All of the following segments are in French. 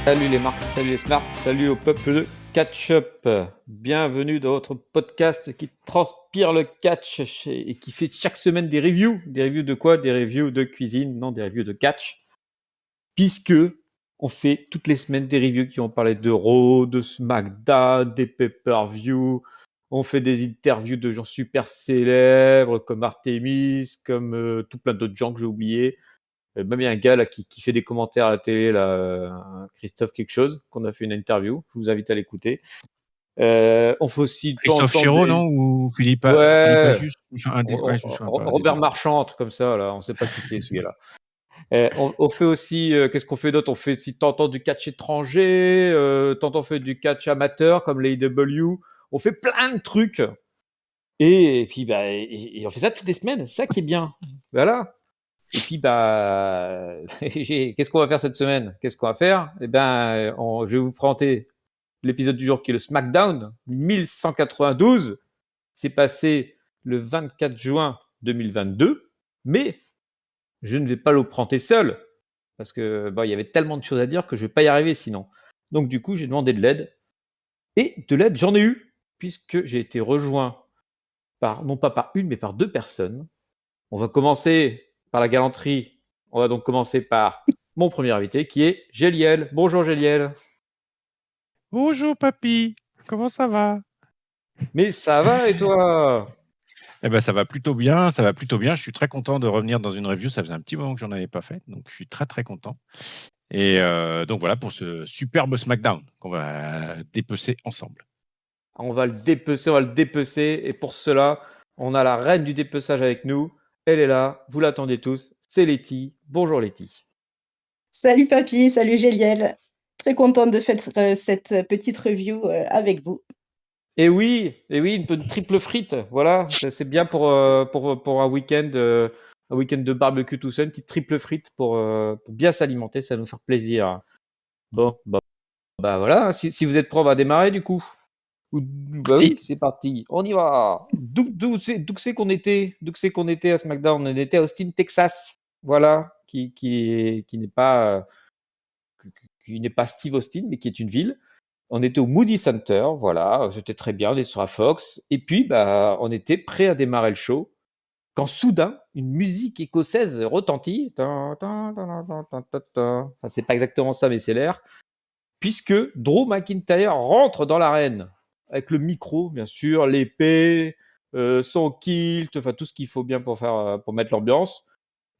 Salut les marques, salut les smarts, salut au peuple de Catch-Up. Bienvenue dans votre podcast qui transpire le catch et qui fait chaque semaine des reviews. Des reviews de quoi? Des reviews de cuisine, non, des reviews de catch. Puisque on fait toutes les semaines des reviews qui vont parler de Raw, de SmackDown, des pay-per-view. On fait des interviews de gens super célèbres comme Artemis, comme tout plein d'autres gens que j'ai oubliés. Même il y a un gars là qui fait des commentaires à la télé, là, Christophe quelque chose, qu'on a fait une interview. Je vous invite à l'écouter. On fait aussi de temps en Christophe temps Chiraud, des. non? Ou Philippe, Philippe Ouais, Ajus? Ouais, je me souviens pas des deux Robert noms. Marchand, un truc comme ça, là. On sait pas qui c'est celui-là. On fait aussi, qu'est-ce qu'on fait d'autre? On fait aussi de temps en temps du catch étranger, de temps en temps on fait du catch amateur comme les AEW. On fait plein de trucs. Et puis, bah, et on fait ça toutes les semaines. C'est ça qui est bien. Voilà. Et puis, bah, qu'est-ce qu'on va faire cette semaine? Qu'est-ce qu'on va faire? Eh ben, je vais vous présenter l'épisode du jour qui est le SmackDown 1192. C'est passé le 24 juin 2022, mais je ne vais pas le présenter seul parce que bah, il y avait tellement de choses à dire que je ne vais pas y arriver sinon. Donc, du coup, j'ai demandé de l'aide et de l'aide, j'en ai eu puisque j'ai été rejoint par, non pas par une, mais par deux personnes. On va commencer par la galanterie. On va donc commencer par mon premier invité qui est Géliel. Bonjour Géliel. Bonjour papy, comment ça va? Mais ça va et toi? Eh ben ça va plutôt bien, ça va plutôt bien. Je suis très content de revenir dans une review. Ça faisait un petit moment que j'en avais pas fait, donc je suis très très content. Et donc voilà pour ce superbe SmackDown qu'on va dépecer ensemble. On va le dépecer, on va le dépecer. Et pour cela, on a la reine du dépeçage avec nous. Elle est là, vous l'attendez tous. C'est Letty. Bonjour Letty. Salut papy, salut Géliel. Très contente de faire cette petite review avec vous. Et oui, une triple frite. Voilà, c'est bien pour un week-end de barbecue tout seul, une petite triple frite pour bien s'alimenter, ça va nous faire plaisir. Bon, bah voilà, si vous êtes prêts, on va démarrer du coup. Bah Si. oui, c'est parti, on y va. D'où c'est qu'on était? D'où c'est qu'on était à SmackDown? On était à Austin, Texas. Voilà, qui n'est pas Steve Austin, mais qui est une ville. On était au Moody Center, voilà, c'était très bien, on était sur la Fox. Et puis, bah, on était prêt à démarrer le show quand soudain, une musique écossaise retentit. Enfin, c'est pas exactement ça, mais c'est l'air. Puisque Drew McIntyre rentre dans l'arène avec le micro, bien sûr, l'épée, son kilt, enfin tout ce qu'il faut bien pour mettre l'ambiance.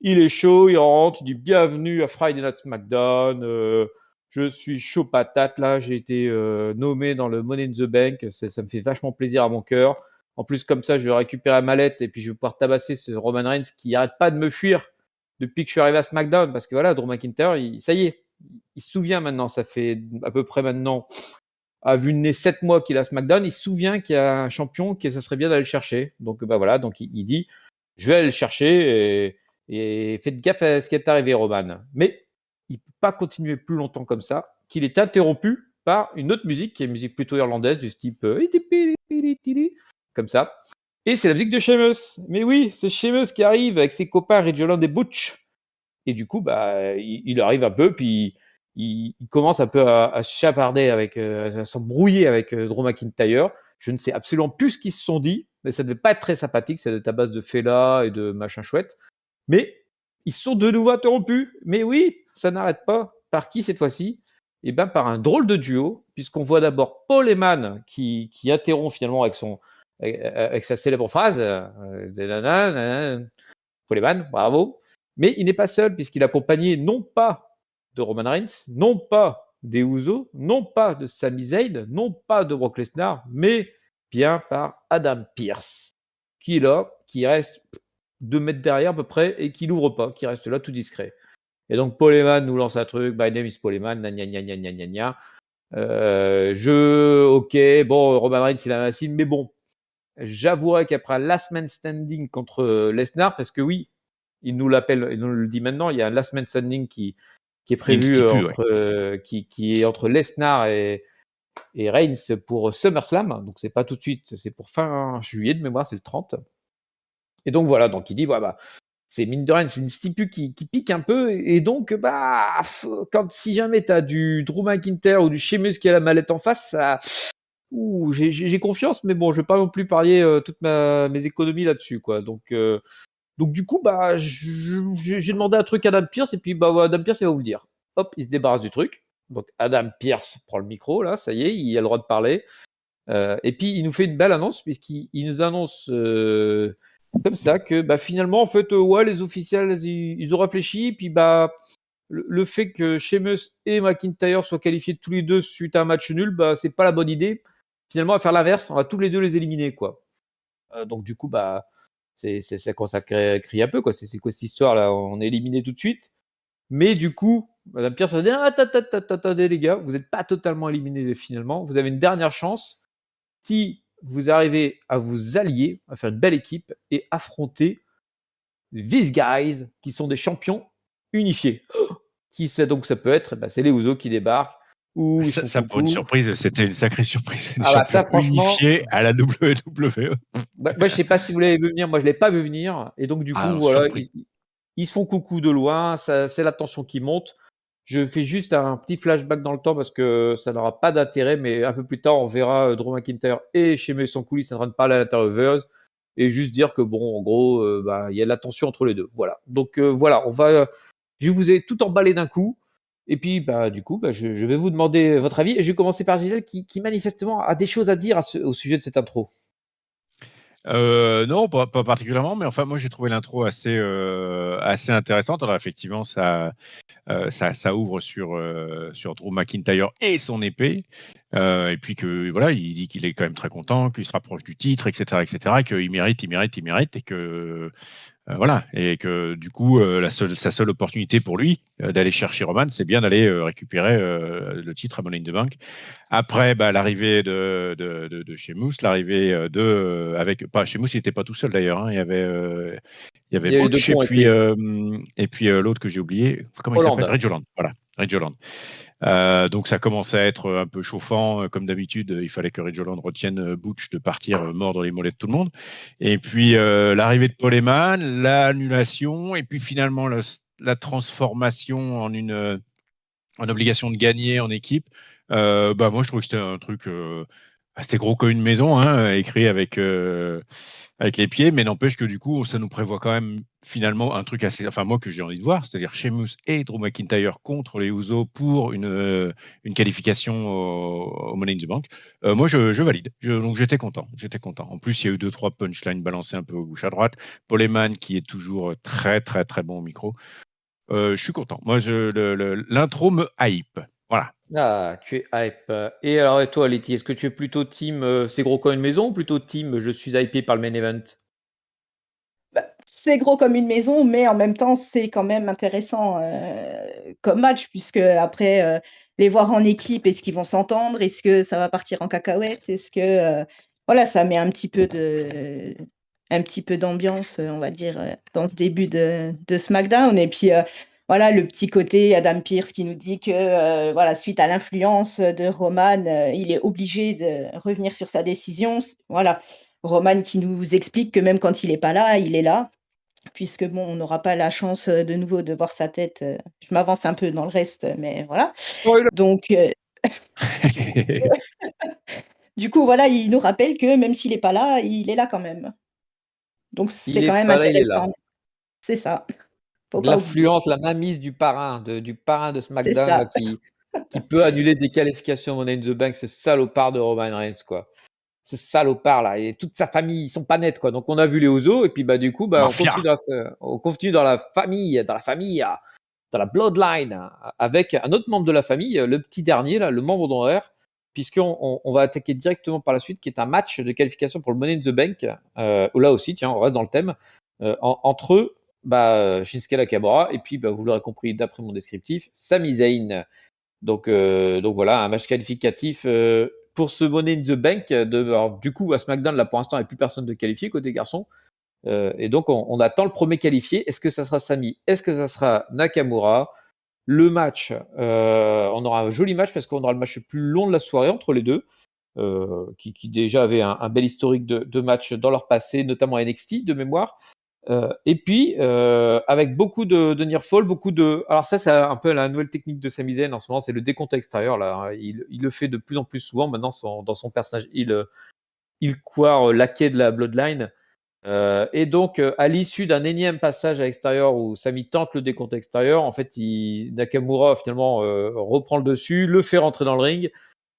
Il est chaud, il rentre, il dit bienvenue à Friday Night SmackDown. Je suis chaud patate là, j'ai été nommé dans le Money in the Bank, ça me fait vachement plaisir à mon cœur. En plus, comme ça, je vais récupérer la mallette et puis je vais pouvoir tabasser ce Roman Reigns qui arrête pas de me fuir depuis que je suis arrivé à SmackDown. Parce que voilà, Drew McIntyre, ça y est, il se souvient maintenant, ça fait à peu près maintenant, à vue de nez 7 mois qu'il est à SmackDown, il se souvient qu'il y a un champion que ça serait bien d'aller le chercher. Donc bah voilà, donc il dit je vais aller le chercher et faites gaffe à ce qui est arrivé, Roman. Mais il ne peut pas continuer plus longtemps comme ça, qu'il est interrompu par une autre musique, qui est une musique plutôt irlandaise, du type comme ça. Et c'est la musique de Sheamus. Mais oui, c'est Sheamus qui arrive avec ses copains Ridgeland et Butch. Et du coup, bah, il arrive un peu, puis il commence un peu à chaparder à s'embrouiller avec Drew McIntyre. Je ne sais absolument plus ce qu'ils se sont dit, mais ça ne devait pas être très sympathique. Ça devait être à base de Fela et de machin chouette. Mais ils sont de nouveau interrompus. Mais oui, ça n'arrête pas. Par qui cette fois-ci? Eh bien, par un drôle de duo, puisqu'on voit d'abord Paul Heyman qui interrompt finalement avec sa célèbre phrase Paul Heyman, bravo. Mais il n'est pas seul, puisqu'il est accompagné non pas de Roman Reigns, non pas des Usos, non pas de Sami Zayn, non pas de Brock Lesnar, mais bien par Adam Pearce, qui est là, qui reste 2 mètres derrière à peu près et qui n'ouvre pas, qui reste là tout discret. Et donc Paul Heyman nous lance un truc, my name is Paul Heyman, gna gna gna gna gna gna. Ok, bon, Roman Reigns il a un signe, mais bon, j'avouerai qu'après un last man standing contre Lesnar, parce que oui, il nous le dit maintenant, il y a un last man standing qui est Il me prévu stipule, ouais. qui est entre Lesnar et Reigns pour SummerSlam. Donc c'est pas tout de suite, c'est pour fin juillet de mémoire, c'est le 30. Et donc voilà, donc il dit bah, c'est mine de rien, c'est une stipu qui pique un peu. Et donc, si jamais tu as du Drew McIntyre ou du Sheamus qui a la mallette en face, ça, j'ai confiance, mais bon, je vais pas non plus parier toutes mes économies là-dessus, quoi. Donc du coup, j'ai demandé un truc à Adam Pierce, et puis Adam Pierce, il va vous le dire. Hop, il se débarrasse du truc. Donc Adam Pierce prend le micro, là, ça y est, il a le droit de parler. Et puis il nous fait une belle annonce, puisqu'il nous annonce comme ça que finalement, en fait, ouais, les officiels, ils ont réfléchi, puis le fait que Sheamus et McIntyre soient qualifiés tous les deux suite à un match nul, c'est pas la bonne idée. Finalement, à faire l'inverse, on va tous les deux les éliminer, quoi. Donc du coup, ça commence à crier un peu, quoi. C'est quoi cette histoire là? On est éliminé tout de suite. Mais du coup, Madame Pierce va dire attendez les gars, vous n'êtes pas totalement éliminés finalement. Vous avez une dernière chance. Si vous arrivez à vous allier, à faire une belle équipe et affronter these guys qui sont des champions unifiés. Qui ça donc ça peut être? C'est les Ouzo qui débarquent ou ils font Ça, pour une coucou. surprise, c'était une sacrée surprise. Les Ah ça champions franchement, unifiés à la WWE. moi je sais pas si vous l'avez vu venir, moi je l'ai pas vu venir et donc du coup Ah, voilà, surprise. ils se font coucou de loin, c'est la tension qui monte. Je fais juste un petit flashback dans le temps parce que ça n'aura pas d'intérêt, mais un peu plus tard on verra Drew McIntyre et Sheamus en coulisses en train de parler à l'intervieweuse et juste dire que bon en gros il y a de la tension entre les deux. Voilà. Donc voilà, je vous ai tout emballé d'un coup. Et puis, du coup, je vais vous demander votre avis. Et je vais commencer par Gilles qui manifestement a des choses à dire au sujet de cette intro. Non, pas particulièrement, mais enfin, moi j'ai trouvé l'intro assez intéressante. Alors effectivement, ça ouvre sur Drew McIntyre et son épée, et puis que voilà, il dit qu'il est quand même très content, qu'il se rapproche du titre, etc., et qu'il mérite, et que voilà, et que du coup, sa seule opportunité pour lui d'aller chercher Roman, c'est bien d'aller récupérer le titre à Money in the Bank. Après, l'arrivée de Sheamus, l'arrivée avec pas Sheamus, il n'était pas tout seul d'ailleurs, hein. Il y avait Il y a eu deux Butch cons et puis l'autre que j'ai oublié, comment il s'appelle? Hollande. Ridge Holland. Voilà, Ridge Holland. Donc ça commençait à être un peu chauffant, comme d'habitude. Il fallait que Ridge Holland retienne Butch de partir mordre les mollets de tout le monde. Et puis l'arrivée de Paul Heyman, l'annulation, et puis finalement la transformation en obligation de gagner en équipe. Moi je trouve que c'était un truc, c'était gros comme une maison, hein, écrit avec les pieds, mais n'empêche que du coup, ça nous prévoit quand même finalement un truc assez, enfin moi que j'ai envie de voir, c'est-à-dire Sheamus et Drew McIntyre contre les Usos pour une qualification au Money in the Bank. Moi, je valide. Donc j'étais content. En plus, il y a eu 2-3 punchlines balancées un peu au gauche à droite. Paul Heyman qui est toujours très très très bon au micro. Je suis content. Moi, l'intro me hype. Voilà. Ah, tu es hype. Et alors, et toi, Letty, est-ce que tu es plutôt team c'est gros comme une maison ou plutôt team je suis hypé par le main event? C'est gros comme une maison, mais en même temps, c'est quand même intéressant comme match, puisque après, les voir en équipe, est-ce qu'ils vont s'entendre? Est-ce que ça va partir en cacahuète? Est-ce que voilà, ça met un petit peu d'ambiance, on va dire, dans ce début de SmackDown. Et puis voilà, le petit côté Adam Pearce qui nous dit que voilà, suite à l'influence de Roman, il est obligé de revenir sur sa décision. Voilà, Roman qui nous explique que même quand il n'est pas là, il est là. Puisque bon, on n'aura pas la chance, de nouveau de voir sa tête, je m'avance un peu dans le reste, mais voilà. Spoiler. Donc du coup, voilà, il nous rappelle que même s'il est pas là, il est là quand même. Donc Il c'est est quand même pas là, il est là. intéressant. C'est ça, faut pas oublier. L'influence, la mainmise du parrain, du parrain de C'est SmackDown là, ça, qui peut annuler des qualifications Money in the Bank, ce salopard de Roman Reigns, quoi. Ce salopard là, et toute sa famille, ils sont pas nets, quoi. Donc on a vu les Ozo, et puis du coup, Mafia. on continue dans la famille, dans la bloodline, avec un autre membre de la famille, le petit dernier, là, le membre d'honoraire, puisqu'on va attaquer directement par la suite, qui est un match de qualification pour le Money in the Bank, où là aussi, tiens, on reste dans le thème, entre Shinsuke Nakamura et puis, vous l'aurez compris d'après mon descriptif, Sami Zayn. Donc voilà, un match qualificatif pour ce Money in the Bank. Alors, du coup, à SmackDown, là pour l'instant, il n'y a plus personne de qualifié côté garçon. Et donc, on attend le premier qualifié. Est-ce que ça sera Sami? Est-ce que ça sera Nakamura? Le match, on aura un joli match parce qu'on aura le match le plus long de la soirée entre les deux, qui déjà avait un bel historique de match dans leur passé, notamment à NXT de mémoire. Et puis, avec beaucoup de near fall, beaucoup de. Alors, ça, c'est un peu la nouvelle technique de Sami Zayn en ce moment, c'est le décompte extérieur. Là. Il le fait de plus en plus souvent maintenant dans son personnage. Il Quar, laquais de la Bloodline. Et donc, à l'issue d'un énième passage à l'extérieur où Sami tente le décompte extérieur, en fait, Nakamura finalement reprend le dessus, le fait rentrer dans le ring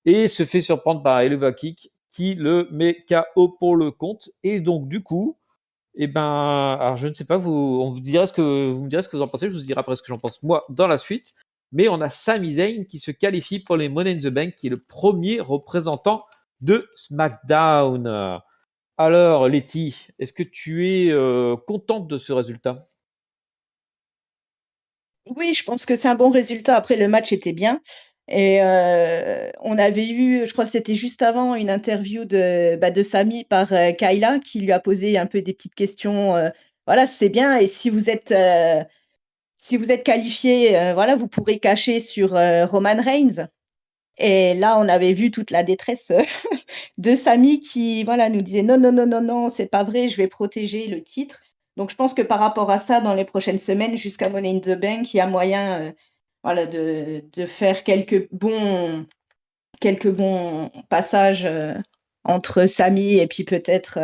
et se fait surprendre par Eleva Kick qui le met KO pour le compte. Et donc, du coup, eh ben, alors je ne sais pas, on vous dira vous me direz ce que vous en pensez, je vous dirai après ce que j'en pense moi dans la suite. Mais on a Sami Zayn qui se qualifie pour les Money in the Bank, qui est le premier représentant de SmackDown. Alors, Letty, est-ce que tu es contente de ce résultat? Oui, je pense que c'est un bon résultat. Après, le match était bien. Et on avait eu, je crois que c'était juste avant, une interview de Sami par Kayla qui lui a posé un peu des petites questions. Voilà, c'est bien. Et si vous êtes qualifié, voilà, vous pourrez cacher sur Roman Reigns. Et là, on avait vu toute la détresse de Sami qui, voilà, nous disait non, non, non, non, non, c'est pas vrai, je vais protéger le titre. Donc, je pense que par rapport à ça, dans les prochaines semaines, jusqu'à Money in the Bank, il y a moyen, voilà, de faire quelques bons passages entre Sami et puis peut-être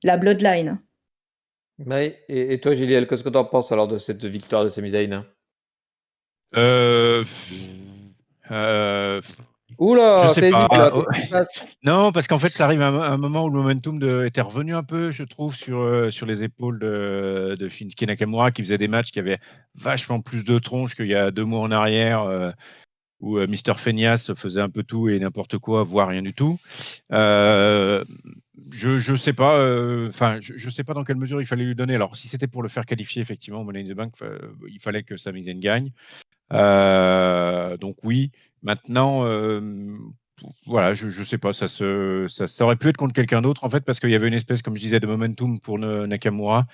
la Bloodline. Oui, et toi, Gilles, qu'est-ce que tu en penses alors de cette victoire de Sami Zayn? Euh, euh, je Oula, sais ça hésite là, pas. qu'est-ce qui se passe? Non, parce qu'en fait, ça arrive à un moment où le momentum était revenu un peu, je trouve, sur les épaules de Shinsuke Nakamura, qui faisait des matchs qui avaient vachement plus de tronche qu'il y a 2 mois en arrière, où Mister Fenias faisait un peu tout et n'importe quoi, voire rien du tout. Je sais pas, enfin, je sais pas dans quelle mesure il fallait lui donner. Alors, si c'était pour le faire qualifier effectivement au Money in the Bank, il fallait que Sami Zayn gagne. Donc oui. Maintenant, voilà, je sais pas, ça aurait pu être contre quelqu'un d'autre en fait, parce qu'il y avait une espèce, comme je disais, de momentum pour Nakamura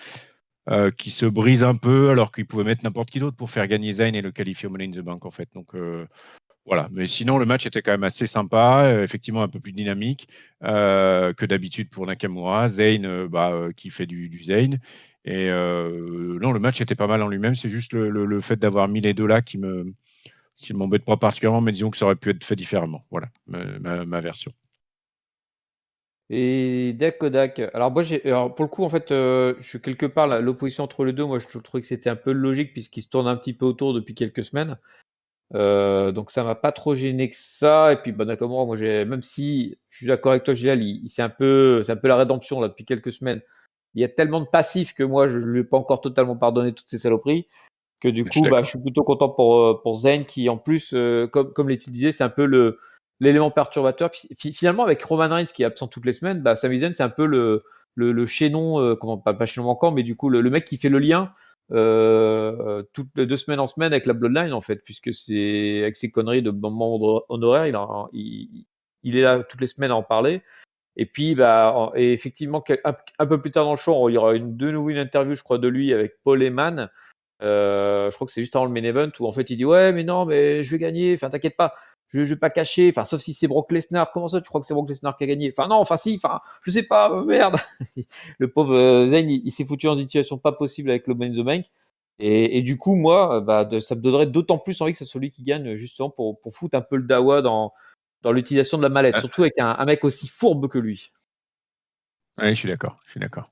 qui se brise un peu, alors qu'il pouvait mettre n'importe qui d'autre pour faire gagner Zayn et le qualifier au Money in the Bank en fait. Donc voilà, mais sinon le match était quand même assez sympa, effectivement un peu plus dynamique que d'habitude pour Nakamura. Zayn qui fait du Zayn. Et non, le match était pas mal en lui-même, c'est juste le fait d'avoir mis les deux là qui m'embête pas particulièrement, mais disons que ça aurait pu être fait différemment. Voilà, ma version. Et Kodak. Alors moi, alors pour le coup, en fait, je suis quelque part l'opposition entre les deux. Moi, je trouvais que c'était un peu logique puisqu'il se tourne un petit peu autour depuis quelques semaines. Donc ça m'a pas trop gêné que ça. Et puis Nakamura, moi, même si je suis d'accord avec toi, Gilal, c'est un peu la rédemption là depuis quelques semaines. Il y a tellement de passifs que moi, je lui ai pas encore totalement pardonné toutes ces saloperies. Que du Je suis coup, je d'accord. suis plutôt content pour Zayn qui, en plus, comme Letty disait, c'est un peu l'élément perturbateur. Puis, finalement, avec Roman Reigns qui est absent toutes les semaines, Sami Zayn, c'est un peu le chaînon, comment, pas chaînon encore, mais du coup, le mec qui fait le lien toutes les 2 semaines en semaine avec la Bloodline, en fait, puisque c'est avec ses conneries de membre honoraire, il est là toutes les semaines à en parler. Et puis, et effectivement, un peu plus tard dans le show, il y aura de nouveau une interview, je crois, de lui avec Paul Heyman. Je crois que c'est juste avant le main event où en fait il dit ouais mais non mais je vais gagner, enfin t'inquiète pas, je vais pas cacher, enfin sauf si c'est Brock Lesnar, comment ça tu crois que c'est Brock Lesnar qui a gagné, enfin non, enfin si, enfin je sais pas, merde. Le pauvre Zayn il s'est foutu dans une situation pas possible avec le Money in the Bank et du coup moi ça me donnerait d'autant plus envie que c'est celui qui gagne justement pour foutre un peu le dawa dans l'utilisation de la mallette, Ah, surtout avec un mec aussi fourbe que lui. ouais, je suis d'accord. Je suis d'accord.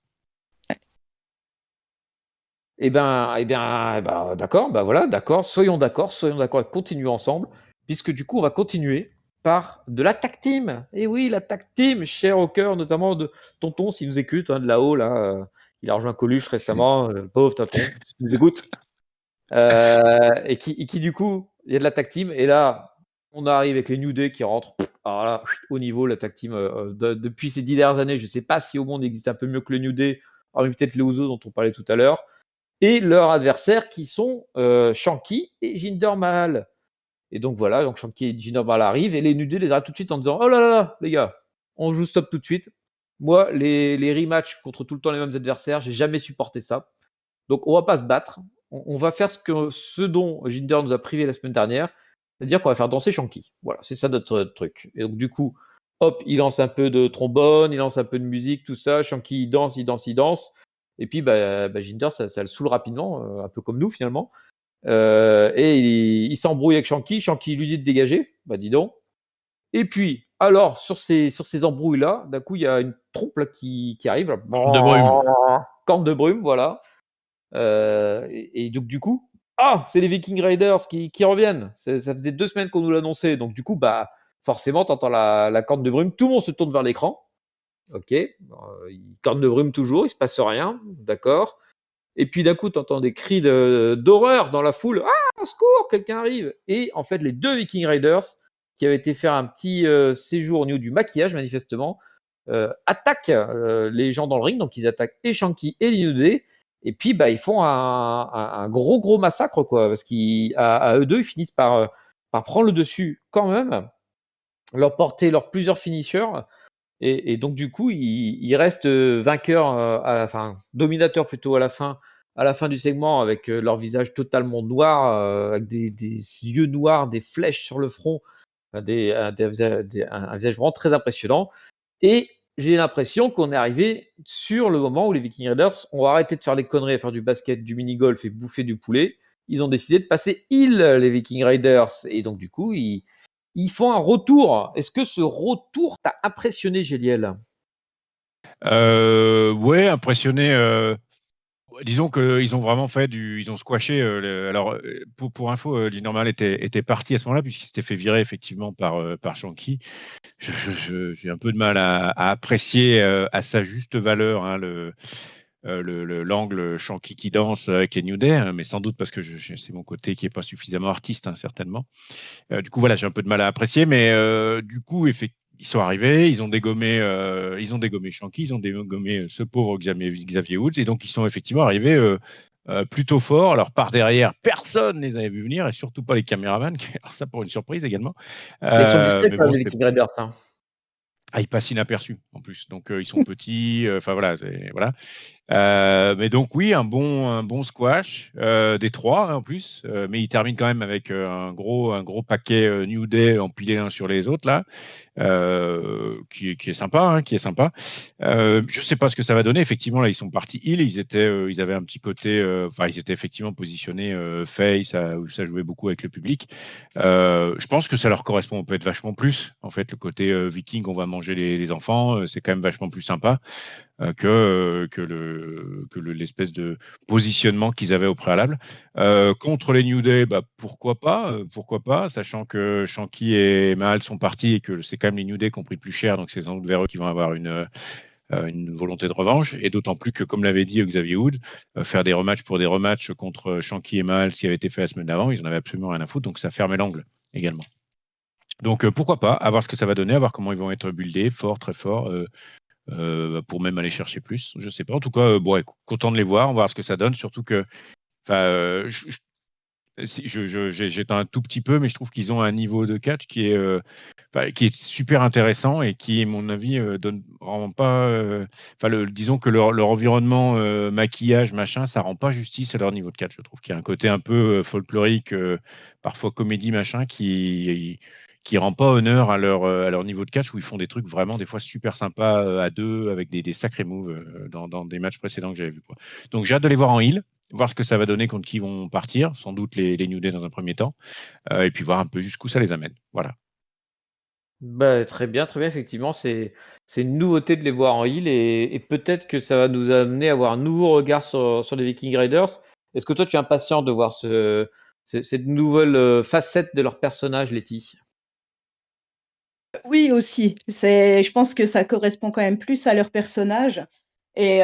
D'accord, voilà, d'accord, soyons d'accord et continuons ensemble, puisque du coup, on va continuer par de la tag team. Et oui, la tag team, cher au cœur, notamment de Tonton, s'il nous écoute, hein, de là-haut, là, il a rejoint Coluche récemment, pauvre Tonton, s'il nous écoute. Et qui, du coup, il y a de la tag team, et là, on arrive avec les New Day qui rentrent. Alors là, au niveau, la tag team, depuis ces 10 dernières années, je ne sais pas si au monde il existe un peu mieux que les New Day, hormis peut-être les Usos dont on parlait tout à l'heure et leurs adversaires qui sont Shanky et Jinder Mahal. Et donc voilà, donc Shanky et Jinder Mahal arrivent et les nudés les arrêtent tout de suite en disant oh là là, les gars, on joue stop tout de suite. Moi, les rematchs contre tout le temps les mêmes adversaires, j'ai jamais supporté ça. Donc on va pas se battre. On va faire ce dont Jinder nous a privé la semaine dernière, c'est-à-dire qu'on va faire danser Shanky. Voilà, c'est ça notre truc. Et donc du coup, hop, il lance un peu de trombone, il lance un peu de musique, tout ça. Shanky il danse, il danse, il danse. Et puis, Jinder, ça le saoule rapidement, un peu comme nous finalement. Et il s'embrouille avec Shanky. Shanky lui dit de dégager. Dis donc. Et puis, alors, sur ces embrouilles-là, d'un coup, il y a une trompe là, qui arrive. Là. De brume. Corne de brume, voilà. Et donc, du coup, c'est les Viking Raiders qui reviennent. Ça faisait 2 semaines qu'on nous l'annonçait. Donc, du coup, forcément, tu entends la corne de brume. Tout le monde se tourne vers l'écran. Ok. Corne de brume toujours, il se passe rien. D'accord. Et puis d'un coup, tu entends des cris d'horreur dans la foule. Au secours, quelqu'un arrive. Et en fait, les 2 Viking Raiders, qui avaient été faire un petit séjour au niveau du maquillage, manifestement, attaquent les gens dans le ring. Donc, ils attaquent et Shanky et New Day. Et puis, ils font un gros massacre, quoi. Parce qu'à eux deux, ils finissent par prendre le dessus quand même, leur porter leurs plusieurs finishers. Et donc, du coup, il reste vainqueur à la fin, dominateur plutôt à la fin du segment, avec leur visage totalement noir, avec des yeux noirs, des flèches sur le front, un visage vraiment très impressionnant. Et j'ai l'impression qu'on est arrivé sur le moment où les Viking Raiders ont arrêté de faire les conneries à faire du basket, du mini-golf et bouffer du poulet. Ils ont décidé de passer heel, les Viking Raiders. Et donc, du coup, ils font un retour. Est-ce que ce retour t'a impressionné, Géliel? Ouais, impressionné. Disons qu'ils ont vraiment ils ont squashé. Alors, pour info, Jinder était parti à ce moment-là, puisqu'il s'était fait virer effectivement par Shanky. J'ai un peu de mal à apprécier à sa juste valeur hein, l'angle Shanky qui danse avec les New Day, hein, mais sans doute parce que c'est mon côté qui n'est pas suffisamment artiste, hein, certainement. Du coup, voilà, j'ai un peu de mal à apprécier, mais du coup, ils sont arrivés, ils ont dégommé Shanky, ils ont dégommé ce pauvre Xavier Woods, et donc ils sont effectivement arrivés plutôt fort. Alors par derrière, personne ne les avait vus venir, et surtout pas les caméramans. Alors ça pour une surprise également. Ils sont discrets Mais quand même, bon, les Viking Raiders. Hein. ils passent inaperçus en plus. Donc ils sont petits. Enfin voilà, voilà. Mais donc oui, un bon squash des 3 hein, en plus, mais il termine quand même avec un gros paquet New Day empilé l'un sur les autres là. Qui est sympa, hein, qui est sympa. Je sais pas ce que ça va donner. Effectivement, là, ils sont partis heel. Ils avaient un petit côté, enfin, ils étaient effectivement positionnés face. Ça jouait beaucoup avec le public. Je pense que ça leur correspond peut-être vachement plus. En fait, le côté viking, on va manger les enfants, c'est quand même vachement plus sympa que l'espèce de positionnement qu'ils avaient au préalable. Contre les New Day, pourquoi pas, sachant que Shanky et Mahal sont partis et que c'est quand même les New Day qui ont pris le plus cher, donc c'est sans doute vers eux qui vont avoir une volonté de revanche, et d'autant plus que, comme l'avait dit Xavier Wood, faire des rematchs pour des rematchs contre Shanky et Mahal, ce qui avait été fait la semaine d'avant, ils en avaient absolument rien à foutre, donc ça fermait l'angle également. Donc pourquoi pas, à voir ce que ça va donner, à voir comment ils vont être buildés, fort, très fort, pour même aller chercher plus. Je sais pas. En tout cas, content de les voir, on va voir ce que ça donne. Surtout que, j'éteins un tout petit peu, mais je trouve qu'ils ont un niveau de catch qui est super intéressant et qui, à mon avis, donne vraiment pas. Disons que leur environnement maquillage, machin, ça rend pas justice à leur niveau de catch. Je trouve qu'il y a un côté un peu folklorique, parfois comédie, machin, qui rend pas honneur à leur niveau de catch, où ils font des trucs vraiment des fois super sympas à deux avec des sacrés moves dans des matchs précédents que j'avais vus. Donc j'ai hâte de les voir en heal, voir ce que ça va donner contre qui vont partir, sans doute les New Day dans un premier temps, et puis voir un peu jusqu'où ça les amène. Voilà. Très bien, effectivement, c'est une nouveauté de les voir en heal et peut-être que ça va nous amener à avoir un nouveau regard sur les Viking Raiders. Est-ce que toi, tu es impatient de voir cette nouvelle facette de leur personnage, Letty? Oui, aussi. Je pense que ça correspond quand même plus à leur personnage. Et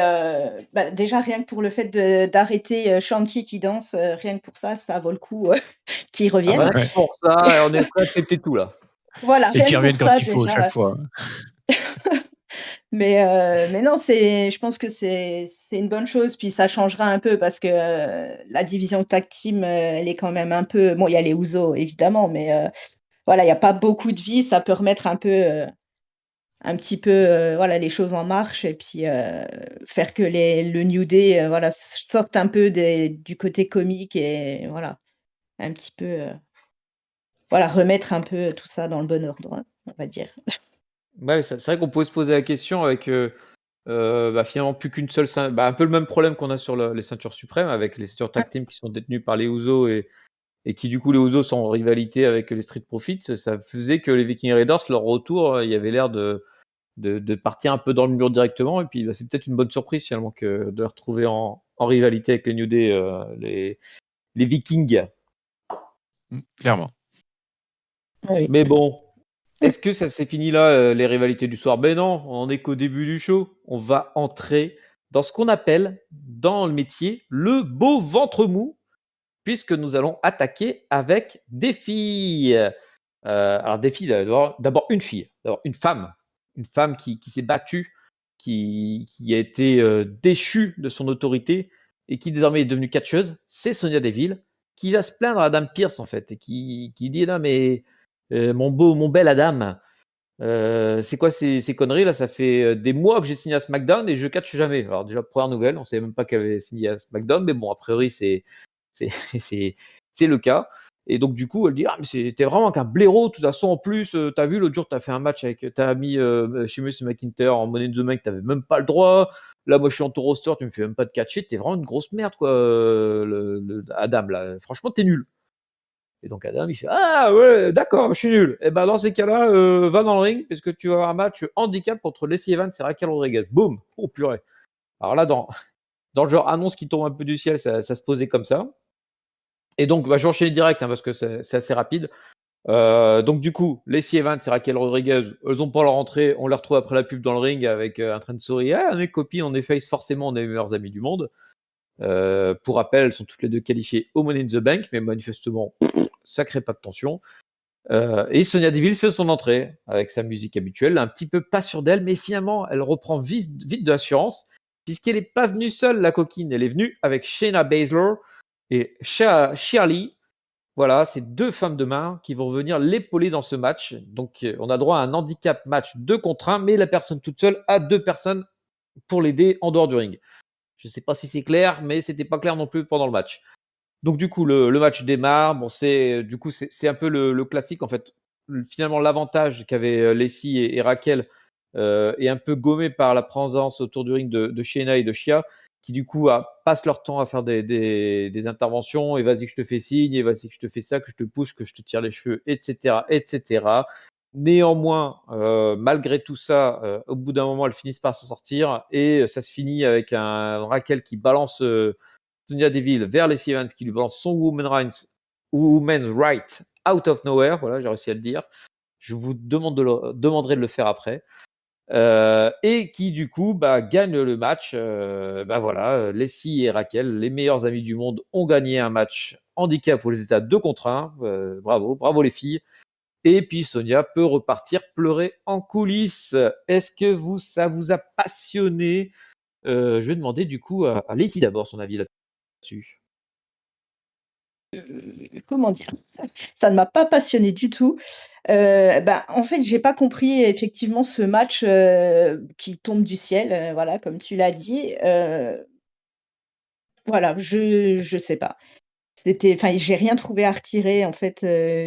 déjà, rien que pour le fait d'arrêter Shanky qui danse, rien que pour ça, ça vaut le coup qu'il revienne. Rien que pour ça, on est prêt à accepter tout là. Voilà, Et rien qui que pour reviennent quand ça il faut, chaque déjà. fois. Mais non, je pense que c'est une bonne chose. Puis ça changera un peu parce que la division tag team, elle est quand même un peu. Bon, il y a les Usos évidemment, mais voilà, il n'y a pas beaucoup de vie. Ça peut remettre un petit peu voilà, les choses en marche et puis faire que le New Day voilà, sorte un peu du côté comique et voilà, un petit peu voilà, remettre un peu tout ça dans le bon ordre, on va dire. Ouais, c'est vrai qu'on peut se poser la question avec finalement plus qu'une seule un peu le même problème qu'on a sur les ceintures suprêmes avec les ceintures tag team qui sont détenues par les Usos et qui du coup les Usos sont en rivalité avec les Street Profits. Ça faisait que les Viking Raiders, leur retour, il y avait l'air de partir un peu dans le mur directement. Et puis c'est peut-être une bonne surprise finalement que de les retrouver en rivalité avec les New Day, les Vikings. Clairement. Oui. Mais bon, est-ce que ça s'est fini là, les rivalités du soir? Ben non, on n'est qu'au début du show. On va entrer dans ce qu'on appelle, dans le métier, le beau ventre mou, puisque nous allons attaquer avec des filles. Alors des filles, d'abord une fille, d'abord une femme qui s'est battue, qui a été déchue de son autorité et qui désormais est devenue catcheuse. C'est Sonya Deville qui va se plaindre à Adam Pearce en fait et qui dit non mais mon bel Adam, c'est quoi ces conneries là? Ça fait des mois que j'ai signé à SmackDown et je catch jamais. Alors déjà première nouvelle, on savait même pas qu'elle avait signé à SmackDown, mais bon a priori c'est le cas. Et donc, du coup, elle dit ah, mais t'es vraiment qu'un blaireau. De toute façon, en plus, t'as vu, l'autre jour, t'as fait un match avec. T'as mis Sheamus et McIntyre en Money in the Bank, t'avais même pas le droit. Là, moi, je suis en tour roster, tu me fais même pas de catcher. T'es vraiment une grosse merde, quoi, Adam, là. Franchement, t'es nul. Et donc, Adam, il fait ah, ouais, d'accord, je suis nul. Et ben, dans ces cas-là, va dans le ring, parce que tu vas avoir un match handicap contre Lacey Evans et Raquel Rodriguez. Boum. Oh, purée. Alors là, dans le genre annonce qui tombe un peu du ciel, ça se posait comme ça. Et donc, je vais enchaîner direct parce que c'est assez rapide. Donc, du coup, Lacey Evans et Raquel Rodriguez, elles ont pas leur entrée. On les retrouve après la pub dans le ring avec un train de souris. Ah, on est copines, on est face, forcément, on est les meilleurs amis du monde. Pour rappel, elles sont toutes les deux qualifiées au Money in the Bank, mais manifestement, ça crée pas de tension. Et Sonya Deville fait son entrée avec sa musique habituelle, un petit peu pas sûre d'elle, mais finalement, elle reprend vite de l'assurance, puisqu'elle n'est pas venue seule, la coquine. Elle est venue avec Shayna Baszler et Shirley. Voilà, c'est deux femmes de main qui vont venir l'épauler dans ce match. Donc, on a droit à un handicap match 2 contre 1, mais la personne toute seule a 2 personnes pour l'aider en dehors du ring. Je ne sais pas si c'est clair, mais c'était pas clair non plus pendant le match. Donc, du coup, le match démarre. Bon, c'est un peu le classique. En fait, finalement, l'avantage qu'avaient Lacey et Raquel est un peu gommé par la présence autour du ring de Shayna et de Shia, qui du coup passent leur temps à faire des interventions, et vas-y que je te fais signe, et vas-y que je te fais ça, que je te pousse, que je te tire les cheveux, etc. etc. Néanmoins, malgré tout ça, au bout d'un moment, elles finissent par s'en sortir, et ça se finit avec un Raquel qui balance Sonya Deville vers Lacey Evans, qui lui balance son Women's Right out of nowhere, voilà, j'ai réussi à le dire. Je vous demanderai de le faire après. Et qui du coup gagne le match. Voilà, Lacey et Raquel, les meilleurs amis du monde, ont gagné un match handicap pour les États 2 contre 1. Bravo les filles. Et puis Sonya peut repartir pleurer en coulisses. Est-ce que ça vous a passionné? Je vais demander du coup à Letty d'abord son avis là-dessus. Comment dire? Ça ne m'a pas passionnée du tout. En fait, j'ai pas compris effectivement ce match, qui tombe du ciel, voilà, comme tu l'as dit. Voilà, je sais pas. J'ai rien trouvé à retirer en fait,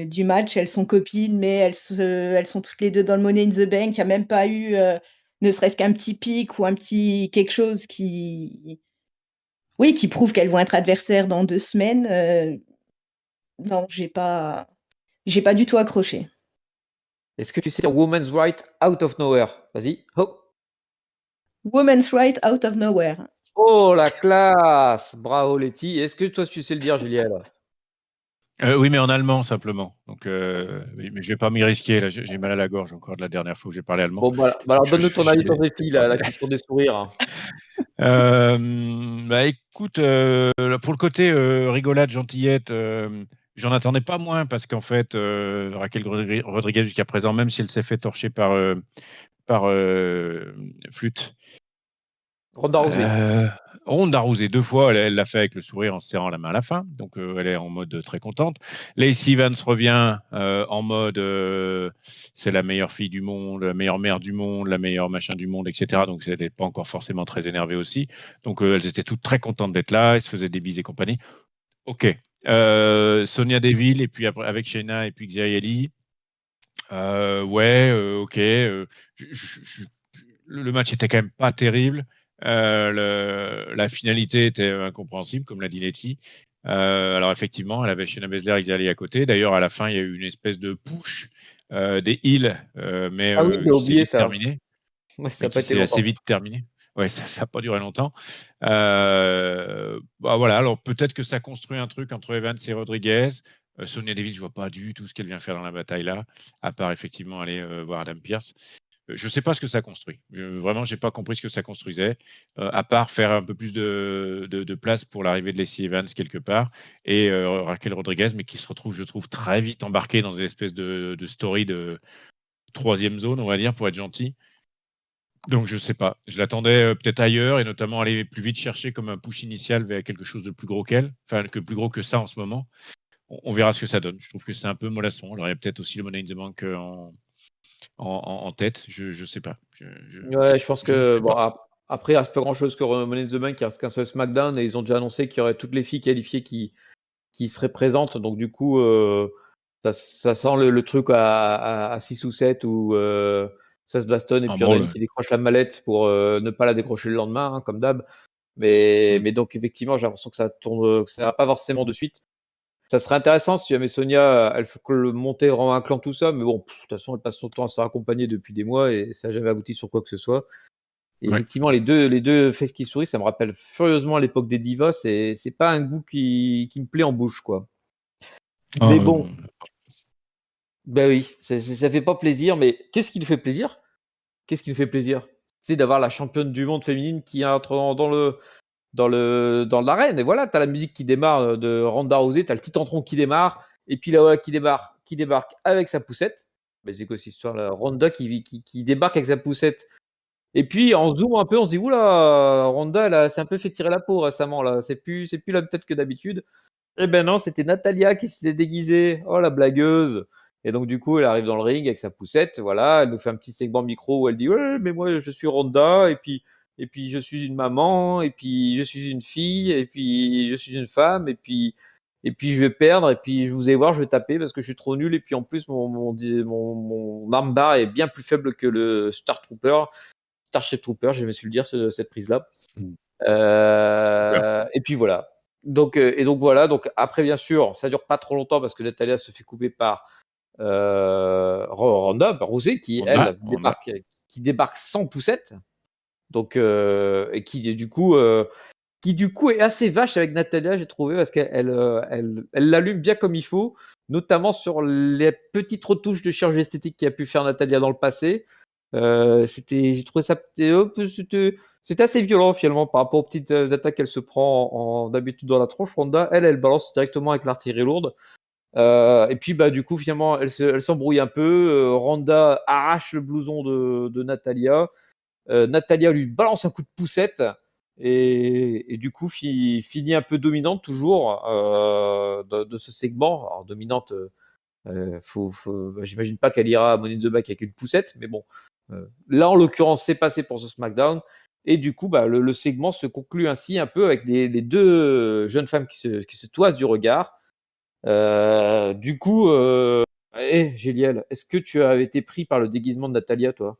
du match. Elles sont copines, mais elles sont toutes les 2 dans le Money in the Bank. Il y a même pas eu, ne serait-ce qu'un petit pic ou un petit quelque chose qui prouve qu'elles vont être adversaires dans 2 semaines. Non, j'ai pas du tout accroché. Est-ce que tu sais Women's Right out of nowhere? Vas-y. Oh. Women's Right out of nowhere. Oh la classe! Bravo Letty. Est-ce que toi tu sais le dire, Juliette? Oui, mais en allemand simplement. Donc, oui, mais je vais pas m'y risquer. Là, j'ai mal à la gorge encore de la dernière fois que j'ai parlé allemand. Bon, alors donne-nous ton avis sur ces filles pas- là qui sont des sourires. Écoute, pour le côté rigolade, gentillette, j'en attendais pas moins parce qu'en fait, Raquel Rodriguez jusqu'à présent, même si elle s'est fait torcher par Flûte. Ronda Rousey. Ronda Rousey 2 fois, elle l'a fait avec le sourire en se serrant la main à la fin, donc elle est en mode très contente. Lacey Evans revient en mode c'est la meilleure fille du monde, la meilleure mère du monde, la meilleure machin du monde, etc. Donc elle n'est pas encore forcément très énervée aussi. Donc elles étaient toutes très contentes d'être là, elles se faisaient des bises et compagnie. Ok. Sonya Deville et puis après, avec Shayna et puis Xia Yali. Ok. le match était quand même pas terrible. La finalité était incompréhensible, comme l'a dit Letty. Alors effectivement, elle avait Shayna Baszler et Xia Li à côté. D'ailleurs, à la fin, il y a eu une espèce de push des heels, mais Ah oui, j'ai qui s'est oublié vite ça. terminé. Ouais, ça Mais n'a pas qui été s'est assez longtemps. vite terminé. Ouais, ça n'a pas duré longtemps. Bah voilà, alors peut-être que ça construit un truc entre Evans et Rodriguez. Sonia Deville, je vois pas du tout ce qu'elle vient faire dans la bataille là, à part effectivement aller voir Adam Pearce. Je sais pas ce que ça construit. Vraiment, j'ai pas compris ce que ça construisait, à part faire un peu plus de place pour l'arrivée de Lacey Evans quelque part et Raquel Rodriguez, mais qui se retrouve, je trouve, très vite embarquée dans une espèce de story de troisième zone, on va dire, pour être gentil. Donc je sais pas. Je l'attendais peut-être ailleurs et notamment aller plus vite chercher comme un push initial vers quelque chose de plus gros qu'elle, enfin que plus gros que ça en ce moment. On verra ce que ça donne. Je trouve que c'est un peu mollasson. Alors il y a peut-être aussi le Money in the Bank en tête. Je sais pas. Ouais, je pense Je ne que sais bon, pas. après, il reste pas grand-chose que Money in the Bank, il reste qu'un seul SmackDown et ils ont déjà annoncé qu'il y aurait toutes les filles qualifiées qui seraient présentes. Donc du coup, ça sent le truc à 6 ou 7 où ça se bastonne et En puis il y en a une brawl. qui décroche la mallette pour ne pas la décrocher le lendemain, hein, comme d'hab. Mm. Mais donc effectivement, j'ai l'impression que ça tourne, que ça va pas forcément de suite. Ça serait intéressant si jamais Sonia, elle fait que le monter vraiment un clan tout ça, mais bon, de toute façon, elle passe son temps à se faire accompagner depuis des mois et ça n'a jamais abouti sur quoi que ce soit. Et Ouais. effectivement, les deux fesses qui sourient, ça me rappelle furieusement à l'époque des divas. C'est pas un goût qui me plaît en bouche, quoi. Ah, Mais bon, ben oui, ça fait pas plaisir, mais qu'est-ce qui nous fait plaisir? Qu'est-ce qui nous fait plaisir? C'est d'avoir la championne du monde féminine qui entre dans l'arène. Et voilà, tu as la musique qui démarre de Ronda Rousey, tu as le Titantron qui démarre, et puis là, voilà, qui débarque avec sa poussette. Mais c'est quoi cette histoire là? Ronda qui débarque avec sa poussette. Et puis en zoom un peu, on se dit oula, Ronda, elle s'est un peu fait tirer la peau récemment là. C'est plus la même tête que d'habitude. Eh ben non, c'était Natalia qui s'était déguisée. Oh la blagueuse. Et donc du coup, elle arrive dans le ring avec sa poussette, voilà, elle nous fait un petit segment micro où elle dit ouais, mais moi je suis Ronda et puis je suis une maman et puis je suis une fille et puis je suis une femme et puis je vais perdre et puis je vous ai voir, je vais taper parce que je suis trop nul et puis en plus mon armbar est bien plus faible que le Starship Trooper, je vais su le dire cette prise là. Mm. Super. Et puis voilà. Donc voilà. Donc après, bien sûr, ça dure pas trop longtemps parce que Natalia se fait couper par Ronda, par Rousey, qui elle On a. débarque sans poussette. Donc et qui du coup est assez vache avec Natalia, j'ai trouvé, parce qu'elle l'allume bien comme il faut, notamment sur les petites retouches de chirurgie esthétique qu'a pu faire Natalia dans le passé. J'ai trouvé ça, c'était assez violent finalement par rapport aux petites attaques qu'elle se prend d'habitude dans la tronche. Ronda, elle balance directement avec l'artillerie lourde. Et puis bah du coup finalement, elle s'embrouille un peu. Ronda arrache le blouson de Natalia. Natalia lui balance un coup de poussette et du coup finit un peu dominante toujours de ce segment. Alors dominante, j'imagine pas qu'elle ira à Money in the Bank avec une poussette, mais bon. Là, en l'occurrence, c'est passé pour ce SmackDown. Et du coup, bah, le segment se conclut ainsi un peu avec les deux jeunes femmes qui se toisent du regard. Du coup, Géliel, est-ce que tu as été pris par le déguisement de Natalia, toi?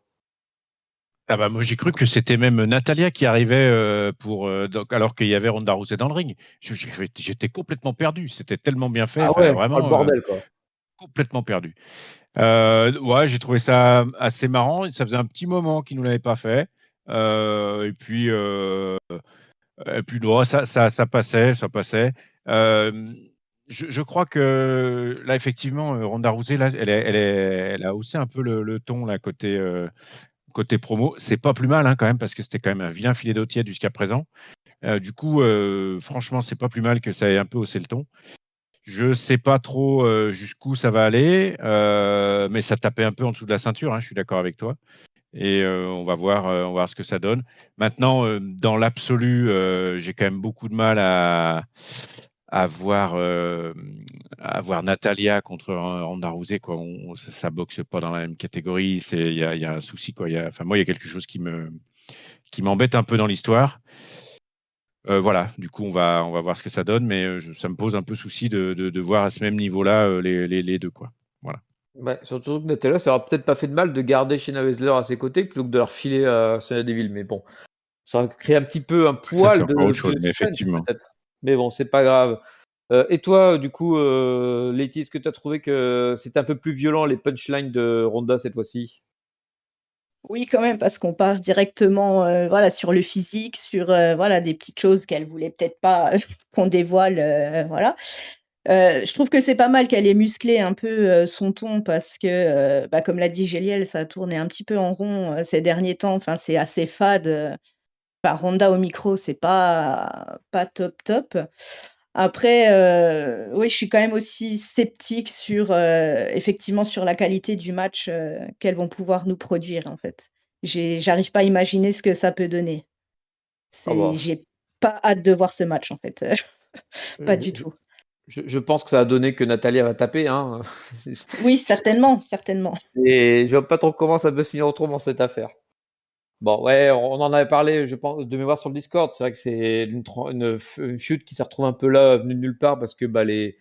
Ah bah moi j'ai cru que c'était même Natalia qui arrivait alors qu'il y avait Ronda Rousey dans le ring. J'étais complètement perdu. C'était tellement bien fait. Ah Enfin ouais, oh, le vraiment bordel, quoi. complètement perdu. Ouais, j'ai trouvé ça assez marrant. Ça faisait un petit moment qu'ils nous l'avaient pas fait. Et puis non, ça passait, ça passait. Je crois que là effectivement Ronda Rousey là, elle a haussé un peu le ton là côté promo. C'est pas plus mal hein, quand même parce que c'était quand même un vilain filet d'eau tiède jusqu'à présent. Du coup, franchement, c'est pas plus mal que ça ait un peu haussé le ton. Je sais pas trop jusqu'où ça va aller, mais ça tapait un peu en dessous de la ceinture, hein, je suis d'accord avec toi. Et on va voir ce que ça donne. Maintenant, dans l'absolu, j'ai quand même beaucoup de mal à voir, Natalia contre Ronda Rousey, quoi. Ça boxe pas dans la même catégorie. Il y a un souci, quoi. Enfin, moi, il y a quelque chose qui m'embête un peu dans l'histoire. Voilà, du coup, on va voir ce que ça donne, mais ça me pose un peu souci de voir à ce même niveau-là les deux, quoi. Voilà. Ouais, surtout que Natalia, ça aura peut-être pas fait de mal de garder Shayna Baszler à ses côtés plutôt que de leur filer à Sonya Deville. Mais bon, ça crée un petit peu un Ça, c'est poil encore autre de chose, mais suspense effectivement. peut-être. Mais bon, c'est pas grave. Et toi, du coup, Letty, est-ce que tu as trouvé que c'était un peu plus violent les punchlines de Ronda cette fois-ci? Oui, quand même, parce qu'on part directement, voilà, sur le physique, sur, voilà, des petites choses qu'elle voulait peut-être pas qu'on dévoile, voilà. Je trouve que c'est pas mal qu'elle ait musclé un peu, son ton parce que, bah, comme l'a dit Géliel, ça a tourné un petit peu en rond, ces derniers temps. Enfin, c'est assez fade, enfin, Ronda au micro, c'est pas top, top. Après, oui, je suis quand même aussi sceptique sur, effectivement, sur la qualité du match, qu'elles vont pouvoir nous produire, en fait. J'arrive pas à imaginer ce que ça peut donner. Ah bah, J'ai pas hâte de voir ce match, en fait, pas je, du je- tout. je pense que ça a donné que Natalia va taper, hein. Oui, certainement, certainement. Et je vois pas trop comment ça peut se finir autrement cette affaire. Bon, ouais, on en avait parlé, je pense, de mémoire sur le Discord. C'est vrai que c'est une feud qui s'est retrouvée un peu là, venue de nulle part, parce que bah, les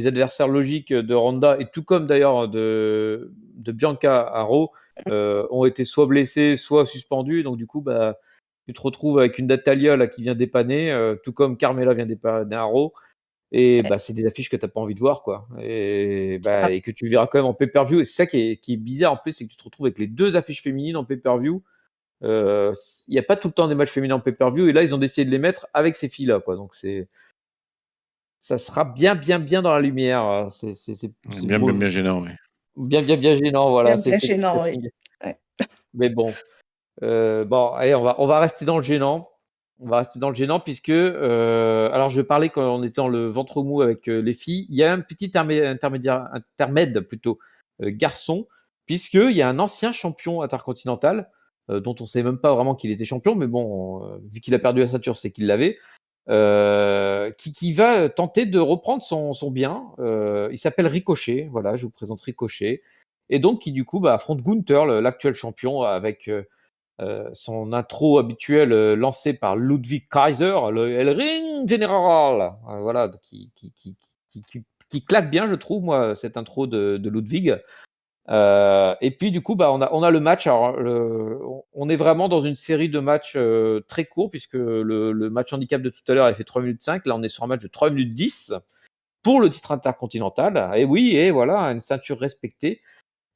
adversaires logiques de Ronda, et tout comme d'ailleurs de Bianca à Raw, ont été soit blessés, soit suspendus. Donc du coup, bah, tu te retrouves avec une Natalia là, qui vient dépanner, tout comme Carmella vient dépanner à Raw. Et Ouais. bah, c'est des affiches que tu pas envie de voir, quoi. Ah, Et que tu verras quand même en pay-per-view. Et c'est ça qui est bizarre en plus, c'est que tu te retrouves avec les deux affiches féminines en pay-per-view. Il n'y a pas tout le temps des matchs féminins en pay-per-view. Et là, ils ont décidé de les mettre avec ces filles-là, quoi. Donc ça sera bien dans la lumière. C'est Bien, bien, bien gênant, oui. bien gênant, voilà. bien, C'est bien c'est gênant, oui. setting. Ouais. Mais bon. Bon, allez, on va rester dans le gênant. On va rester dans le gênant puisque, alors je parlais quand on était dans le ventre mou avec les filles. Il y a un petit intermède plutôt garçon, puisqu'il y a un ancien champion intercontinental dont on ne sait même pas vraiment qu'il était champion, mais bon, vu qu'il a perdu la ceinture, c'est qu'il l'avait, qui va tenter de reprendre son bien. Il s'appelle Ricochet, voilà, je vous présente Ricochet. Et donc qui du coup bah, affronte Gunther, l'actuel champion, avec son intro habituel lancé par Ludwig Kaiser, le El Ring General, voilà, qui claque bien, je trouve, moi, cette intro de Ludwig. Et puis, du coup, bah, on a le match. Alors, on est vraiment dans une série de matchs très courts, puisque le match handicap de tout à l'heure avait fait 3 minutes 5. Là, on est sur un match de 3 minutes 10 pour le titre intercontinental. Et oui, et voilà, une ceinture respectée.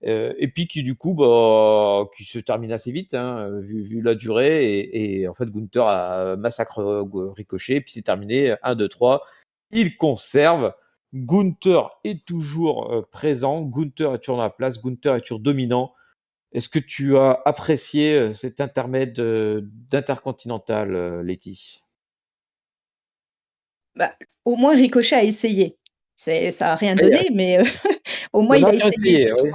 Et puis qui du coup bah, qui se termine assez vite hein, vu la durée et en fait Gunther a massacre Ricochet puis c'est terminé 1, 2, 3 il conserve. Gunther est toujours présent, Gunther est toujours dans la place, Gunther est toujours dominant. Est-ce que tu as apprécié cet intermède d'intercontinental, Letty? Bah, au moins Ricochet a essayé. Ça a rien Ah, donné, mais au il moins y en il a a qui ont essayé essayé, oui.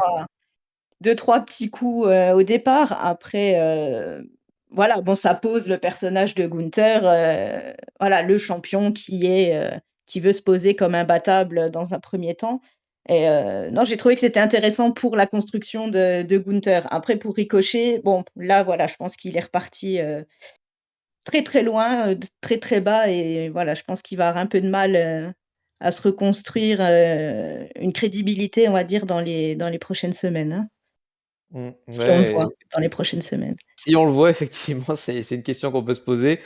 2-3 petits coups, au départ. Après, voilà, bon, ça pose le personnage de Gunther, voilà, le champion qui veut se poser comme imbattable dans un premier temps et non, j'ai trouvé que c'était intéressant pour la construction de Gunther. Après pour Ricochet, bon, là, voilà, je pense qu'il est reparti, très, très loin, d très, très bas et voilà, je pense qu'il va avoir un peu de mal, à se reconstruire, une crédibilité, on va dire, dans les prochaines semaines, hein. Si on le voit Ouais, dans les prochaines semaines. si on le voit effectivement c'est une question qu'on peut se poser.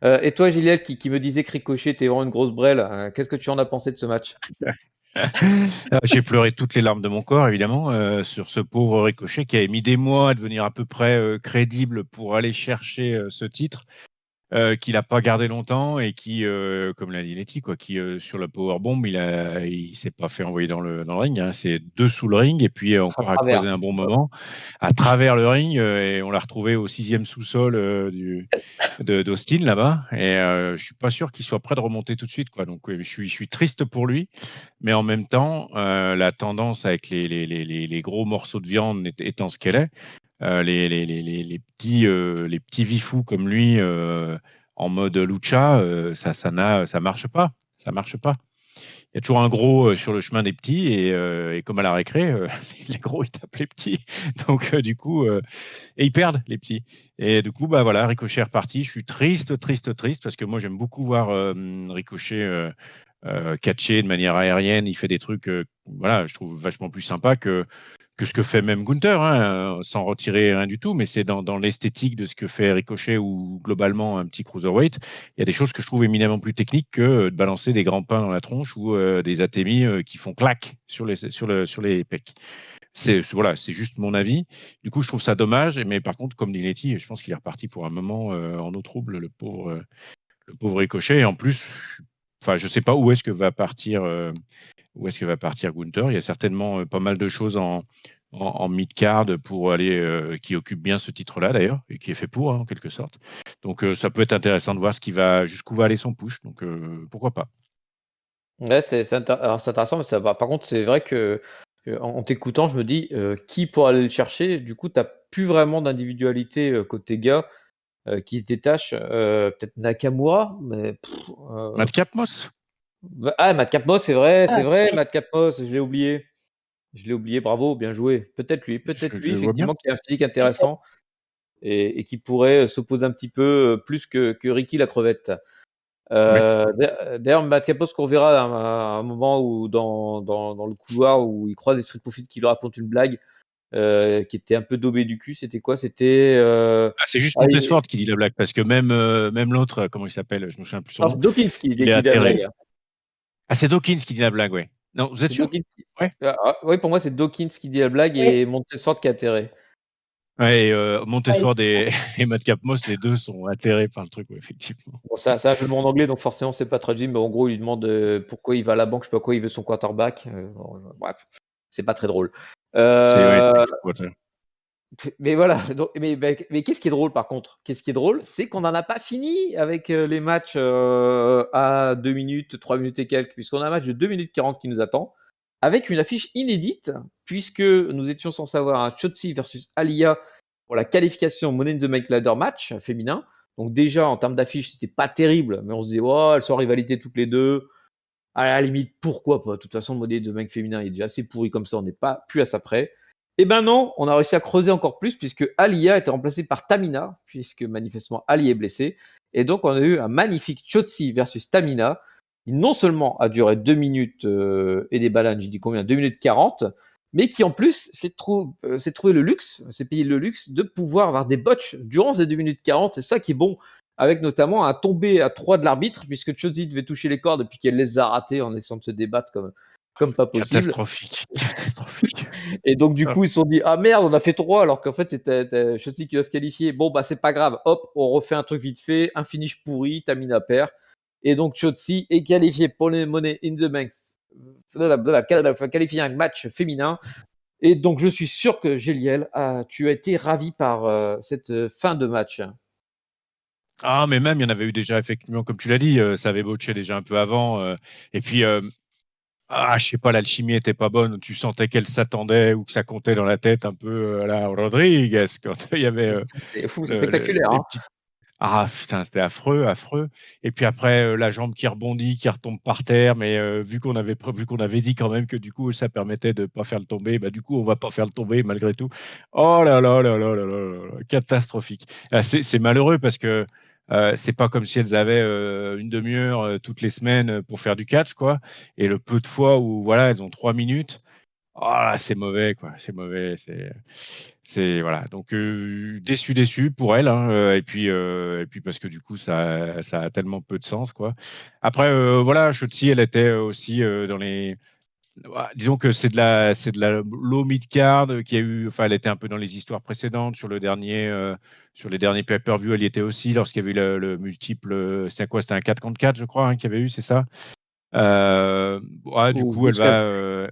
Et toi, Gilliel, qui me disait que Ricochet était vraiment une grosse brêle, qu'est-ce que tu en as pensé de ce match? J'ai pleuré toutes les larmes de mon corps, évidemment, sur ce pauvre Ricochet qui avait mis des mois à devenir à peu près crédible pour aller chercher ce titre. Qu'il n'a pas gardé longtemps et qui, comme l'a dit Letty, quoi, qui sur la powerbomb, il s'est pas fait envoyer dans le ring. Hein, c'est dessous le ring et puis À encore à travers. creuser un bon moment à travers le ring et on l'a retrouvé au 6e sous-sol d'Austin là-bas. Et je suis pas sûr qu'il soit prêt de remonter tout de suite, quoi. Donc je suis triste pour lui, mais en même temps, la tendance avec les gros morceaux de viande étant ce qu'elle est. Les petits vifous comme lui en mode lucha, ça marche pas. Ça marche pas. Il y a toujours un gros sur le chemin des petits et comme à la récré, les gros ils tapent les petits. Donc du coup, et ils perdent les petits. Et du coup, bah voilà, Ricochet est reparti. Je suis triste parce que moi j'aime beaucoup voir Ricochet catcher de manière aérienne. Il fait des trucs, voilà, je trouve vachement plus sympa que ce que fait même Gunther, hein, sans retirer rien du tout, mais c'est dans l'esthétique de ce que fait Ricochet ou globalement un petit cruiserweight. Il y a des choses que je trouve éminemment plus techniques que de balancer des grands pains dans la tronche ou des atémis qui font clac sur les pecs. Voilà, c'est juste mon avis. Du coup, je trouve ça dommage. Mais par contre, comme dit Letty, je pense qu'il est reparti pour un moment en eau trouble, le pauvre Ricochet. Et en plus, enfin, je sais pas où est-ce que va partir Gunther. Il y a certainement pas mal de choses en mid-card pour aller, qui occupe bien ce titre-là d'ailleurs, et qui est fait pour, hein, en quelque sorte. Donc ça peut être intéressant de voir jusqu'où va aller son push. Donc pourquoi pas. Ouais, alors, c'est intéressant, mais ça va. Par contre, c'est vrai que en t'écoutant, je me dis qui pourra aller le chercher. Du coup, t'as plus vraiment d'individualité côté gars qui se détache. Peut-être Nakamura, mais Madcap Moss. Madcap Moss, c'est Ah, vrai, oui. Madcap Moss, je l'ai oublié. Bravo, bien joué. Peut-être lui, Je vois bien. effectivement, qui a un physique intéressant et qui pourrait s'opposer un petit peu plus que Ricky la crevette. Oui. D'ailleurs, Matt Capos qu'on verra à un moment où dans le couloir où il croise des Street Profits qui lui racontent une blague qui était un peu daubé du cul. C'était quoi? C'était C'est juste ah, Montesfort qui dit la blague, parce que même l'autre, comment il s'appelle, je me souviens plus son non, nom, c'est Dawkins il est qui dit la atterré. blague. Ah, c'est Dawkins qui dit la blague, ouais. Non, vous êtes C'est sûr? Dawkins. Ouais. Oui, pour moi, c'est Dawkins qui dit la blague Oui. et Montesfort qui a atterré. Ouais, Ouais, Montesfort et Madcap Moss, les deux sont atterrés par le truc, ouais, effectivement. Bon, c'est un jeu de mots en anglais, donc forcément, c'est pas traduit, mais en gros, il lui demande pourquoi il va à la banque, je sais pas quoi, il veut son quarterback. Bon, bref, c'est pas très drôle. C'est Euh, fou, ouais. Mais voilà, mais qu'est-ce qui est drôle par contre? Qu'est-ce qui est drôle, c'est qu'on n'en a pas fini avec les matchs à 2 minutes, 3 minutes et quelques, puisqu'on a un match de 2 minutes 40 qui nous attend, avec une affiche inédite, puisque nous étions censés avoir un Shotzi versus Aliyah pour la qualification Money in the Bank Ladder match féminin. Donc déjà, en termes d'affiche, c'était pas terrible, mais on se disait, oh, elles sont en rivalité toutes les deux. À la limite, pourquoi pas? De toute façon, le Money in the Bank féminin est déjà assez pourri comme ça, on n'est pas plus à ça près. Eh ben non, on a réussi à creuser encore plus puisque Alia était remplacée par Tamina, puisque manifestement Ali est blessé. Et donc on a eu un magnifique Chotzi versus Tamina, qui non seulement a duré 2 minutes et des bananes, j'ai dit combien? 2 minutes 40, mais qui en plus s'est trouvé le luxe, s'est payé le luxe de pouvoir avoir des botches durant ces 2 minutes 40. C'est ça qui est bon, avec notamment un tombé à 3 de l'arbitre, puisque Chotzi devait toucher les cordes et puis qu'elle les a ratés en essayant de se débattre comme pas possible. Catastrophique. Catastrophique. Et donc, du Ah. coup, ils se sont dit, ah merde, on a fait 3 alors qu'en fait, c'était Chelsea qui doit se qualifier. Bon, bah, c'est pas grave. Hop, on refait un truc vite fait, un finish pourri, Tamina perd. Et donc, Chelsea est qualifié pour les Money in the Bank, qualifié un match féminin. Et donc, je suis sûr que Géliel, tu as été ravi par cette fin de match. Ah, mais même, il y en avait eu déjà, effectivement, comme tu l'as dit, ça avait botché déjà un peu avant. Et puis, je sais pas, l'alchimie était pas bonne. Tu sentais qu'elle s'attendait ou que ça comptait dans la tête un peu à la Rodriguez quand il y avait C'est fou, c'est spectaculaire. les Hein. petites. Ah putain, c'était affreux, affreux. Et puis après, la jambe qui rebondit, qui retombe par terre, mais vu qu'on avait dit quand même que du coup ça permettait de pas faire le tomber, bah du coup on va pas faire le tomber malgré tout. Oh là là là là là là, là, catastrophique. C'est malheureux parce que c'est pas comme si elles avaient une demi-heure toutes les semaines pour faire du catch, quoi. Et le peu de fois où voilà, elles ont 3 minutes. Ah, c'est mauvais, quoi. C'est mauvais. C'est voilà. Donc déçu pour elle, hein, et puis parce que du coup ça a tellement peu de sens, quoi. Après voilà, Shotzi, elle était aussi dans les. Disons que c'est de la low mid card qui a eu. Enfin, elle était un peu dans les histoires précédentes sur les derniers pay-per-view. Elle y était aussi lorsqu'il y avait eu le multiple. C'était quoi? C'était un 4 contre 4, je crois, hein, qu'il y avait eu, c'est ça. Ouais, Ou 12e.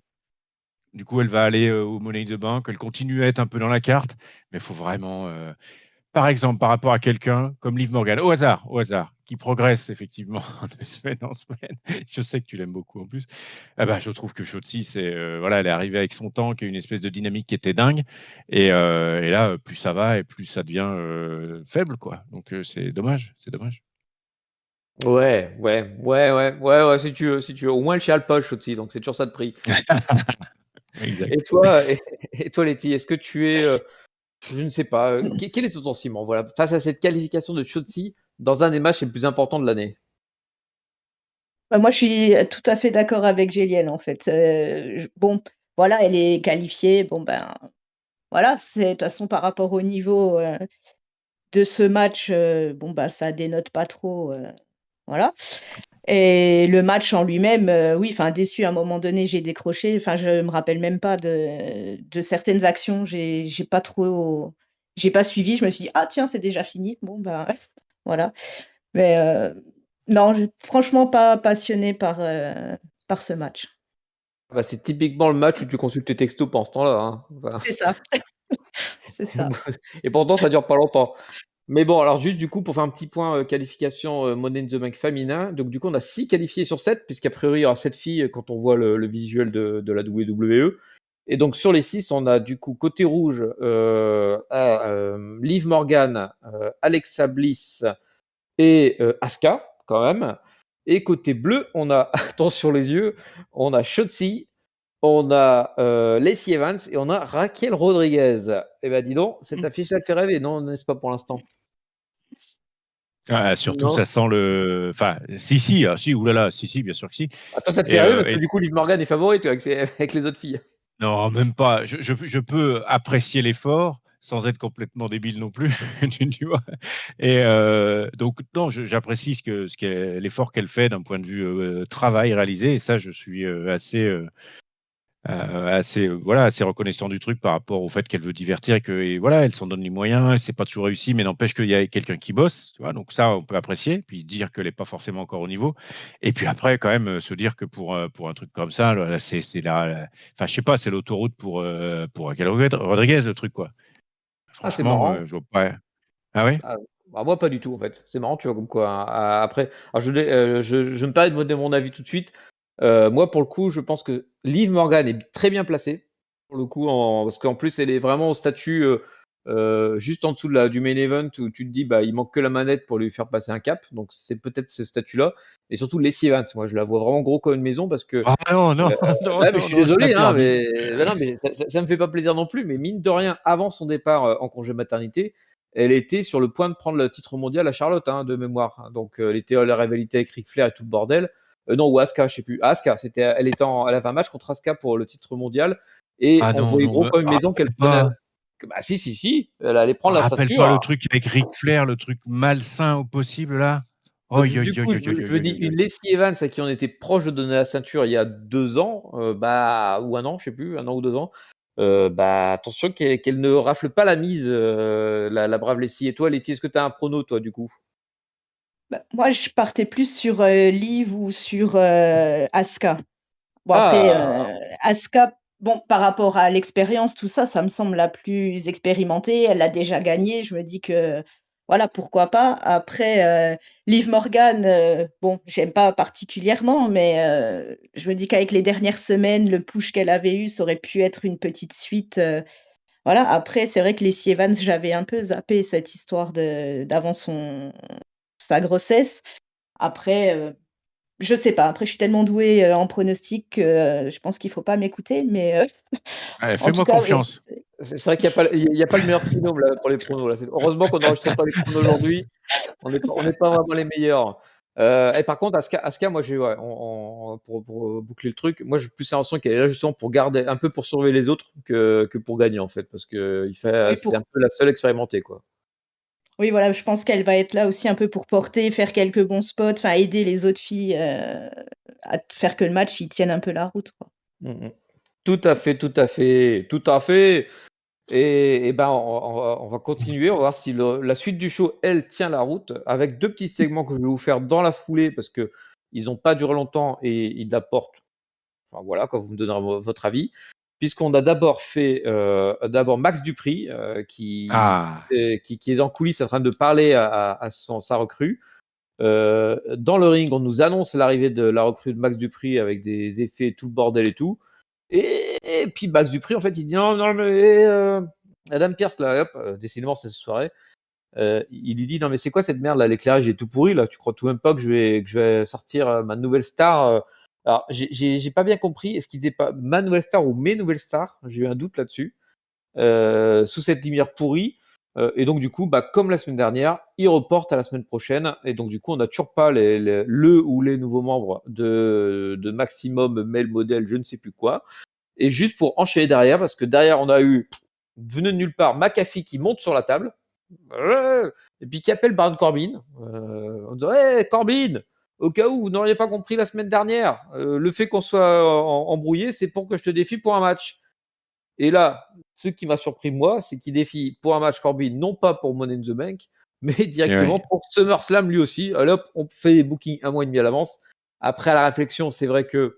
du coup, elle va aller au Money in the Bank. Elle continue à être un peu dans la carte, mais il faut vraiment, par exemple, par rapport à quelqu'un comme Liv Morgan, au hasard, qui progresse effectivement de semaine en semaine. Je sais que tu l'aimes beaucoup en plus. Eh ben, je trouve que Shotzi, voilà, elle est arrivée avec son temps, qui a une espèce de dynamique qui était dingue. Et là, plus ça va et plus ça devient faible, quoi. Donc c'est dommage, c'est dommage. Ouais, si tu veux. Au moins, elle chiale pas, Chotzi, donc c'est toujours ça de prix. Et Exact. toi, Letty, est-ce que tu es, je ne sais pas, quel est ton sentiment, voilà, face à cette qualification de Chotzi dans un des matchs les plus importants de l'année? Bah, moi, je suis tout à fait d'accord avec Gélienne, en fait. Bon, voilà, elle est qualifiée. Bon, ben, voilà, c'est de toute façon par rapport au niveau de ce match, bon, bah, ça dénote pas trop, voilà. Et le match en lui-même, oui, enfin, déçu à un moment donné, j'ai décroché. Enfin, je me rappelle même pas de certaines actions. J'ai pas suivi. Je me suis dit: «Ah tiens, c'est déjà fini. Bon, bah, voilà». Mais non, franchement pas passionnée par ce match. Bah, c'est typiquement le match où tu consultes tes textos pendant ce temps-là, hein. Enfin, C'est ça, c'est ça. et pourtant ça dure pas longtemps. Mais bon, alors juste du coup pour faire un petit point, qualification, Money in the Bank féminin, donc du coup on a 6 qualifiés sur 7 puisqu'a priori il y aura 7 filles, quand on voit le visuel de la WWE. Et donc sur les 6, on a du coup côté rouge, Liv Morgan, Alexa Bliss et Asuka quand même. Et côté bleu, on a attention les yeux, on a Shotzi, on a Lacey Evans et on a Raquel Rodriguez. Eh ben dis donc, cette Mmh. affiche elle fait rêver, non, n'est-ce pas pour l'instant? Ah, surtout, Non. ça sent le. Enfin, si, ah, si, oulala, si, bien sûr que si. Ah, toi, ça te Et, fait rêver parce que et du coup, Liv Morgan est favorite avec, avec les autres filles. non, même pas. Je peux apprécier l'effort sans être complètement débile non plus, tu vois. Et donc, non, j'apprécie l'effort qu'elle fait d'un point de vue travail réalisé. Et ça, je suis assez reconnaissant du truc par rapport au fait qu'elle veut divertir et voilà, elle s'en donne les moyens. C'est pas toujours réussi, mais n'empêche qu'il y a quelqu'un qui bosse, tu vois. Donc ça, on peut apprécier, puis dire qu'elle n'est pas forcément encore au niveau. Et puis après, quand même, se dire que pour un truc comme ça, là, enfin, je sais pas, c'est l'autoroute pour Raquel Rodriguez, le truc, quoi. Ah, c'est Franchement, marrant. je vois pas. Ah oui? Ah, bah, moi, pas du tout, en fait. C'est marrant, tu vois, comme quoi, hein. Après, alors je me permets de donner mon avis tout de suite. Moi, pour le coup, je pense que Liv Morgan est très bien placée. Pour le coup, parce qu'en plus, elle est vraiment au statut juste en dessous du main event où tu te dis, bah, il manque que la manette pour lui faire passer un cap. Donc, c'est peut-être ce statut-là. Et surtout, Lacey Evans, moi, je la vois vraiment gros comme une maison parce que Ah non, non, Heu, non, ouais, mais je non, suis non, je désolé, hein, l'interdis. mais bah, non, mais ça me fait pas plaisir non plus, mais mine de rien, avant son départ, en congé maternité, elle était sur le point de prendre le titre mondial à Charlotte, hein, de mémoire. Donc, elle était à la rivalité avec Ric Flair et tout le bordel. Non, ou Asuka, je sais plus. Asuka, elle avait un match contre Asuka pour le titre mondial et Ah on non, voyait non, gros me comme une maison qu'elle rappelle prenait. pas. Bah si, si, si, elle allait prendre la Rappelle ceinture. pas le truc avec Ric Flair, le truc malsain au possible là. Oh, Donc du coup, je me dis une Lacey Evans à qui on était proche de donner la ceinture il y a 2 ans, bah ou 1 an, je sais plus, 1 an ou 2 ans, bah attention qu'elle ne rafle pas la mise, la brave Lacey. Et toi, Letty, est-ce que tu as un prono toi, du coup? Bah, moi, je partais plus sur, Liv ou sur, Asuka. Bon après, Ah! Asuka, bon, par rapport à l'expérience, tout ça, ça me semble la plus expérimentée. Elle a déjà gagné. Je me dis que, voilà, pourquoi pas. Après, Liv Morgan, bon, j'aime pas particulièrement, mais je me dis qu'avec les dernières semaines, le push qu'elle avait eu, ça aurait pu être une petite suite, voilà. Après, c'est vrai que Lacey Evans, j'avais un peu zappé cette histoire d'avant sa grossesse. Après, je sais pas. Après, je suis tellement douée, en pronostic que, je pense qu'il faut pas m'écouter, mais Ouais, en tout fais-moi cas, oui. confiance. C'est vrai qu'il y a pas le meilleur trinôme là pour les pronos là. Heureusement qu'on n'enregistre pas les pronos aujourd'hui. On n'est pas vraiment les meilleurs. Et par contre, Asuka, moi, ouais, pour boucler le truc, moi, j'ai plus l'impression qu'elle est là justement pour garder, un peu pour surveiller les autres que pour gagner en fait, parce que Oui, c'est un peu la seule expérimentée, quoi. oui, voilà, je pense qu'elle va être là aussi un peu pour porter, faire quelques bons spots, enfin aider les autres filles, à faire que le match, il tienne un peu la route, quoi. Mm, mm. Tout à fait, tout à fait, tout à fait. Et ben, on va continuer, on va voir si la suite du show, elle, tient la route, avec deux petits segments que je vais vous faire dans la foulée, parce que ils n'ont pas duré longtemps et ils apportent. Enfin, voilà, quand vous me donnerez votre avis. Puisqu'on a d'abord fait d'abord Max Dupri Ah, qui est en coulisses en train de parler à sa recrue. Dans le ring, on nous annonce l'arrivée de la recrue de Max Dupri avec des effets, tout le bordel et tout. Et puis Max Dupri, en fait, il dit non, non, mais Adam Pierce, là, hop, décidément, c'est cette soirée. Il lui dit non, mais c'est quoi cette merde là, l'éclairage est tout pourri là, tu crois tout même pas que je vais sortir ma nouvelle star Alors, j'ai pas bien compris, est-ce qu'il disait pas ma nouvelle star ou mes nouvelles stars? J'ai eu un doute là-dessus. Sous cette lumière pourrie. Et donc, du coup, comme la semaine dernière, ils reportent à la semaine prochaine. Et donc, du coup, on n'a toujours pas le ou les nouveaux membres de Maximum Male Model, je ne sais plus quoi. Et juste pour enchaîner derrière, parce que derrière, on a eu, venu de nulle part, McAfee qui monte sur la table. Et puis qui appelle Baron Corbin. On dit hey, Corbin, au cas où vous n'auriez pas compris la semaine dernière, le fait qu'on soit embrouillé, c'est pour que je te défie pour un match. Et là, ce qui m'a surpris, moi, c'est qu'il défie pour un match Corbin, non pas pour Money in the Bank, mais directement pour SummerSlam lui aussi. Allez hop, on fait des bookings un mois et demi à l'avance. Après, à la réflexion, c'est vrai que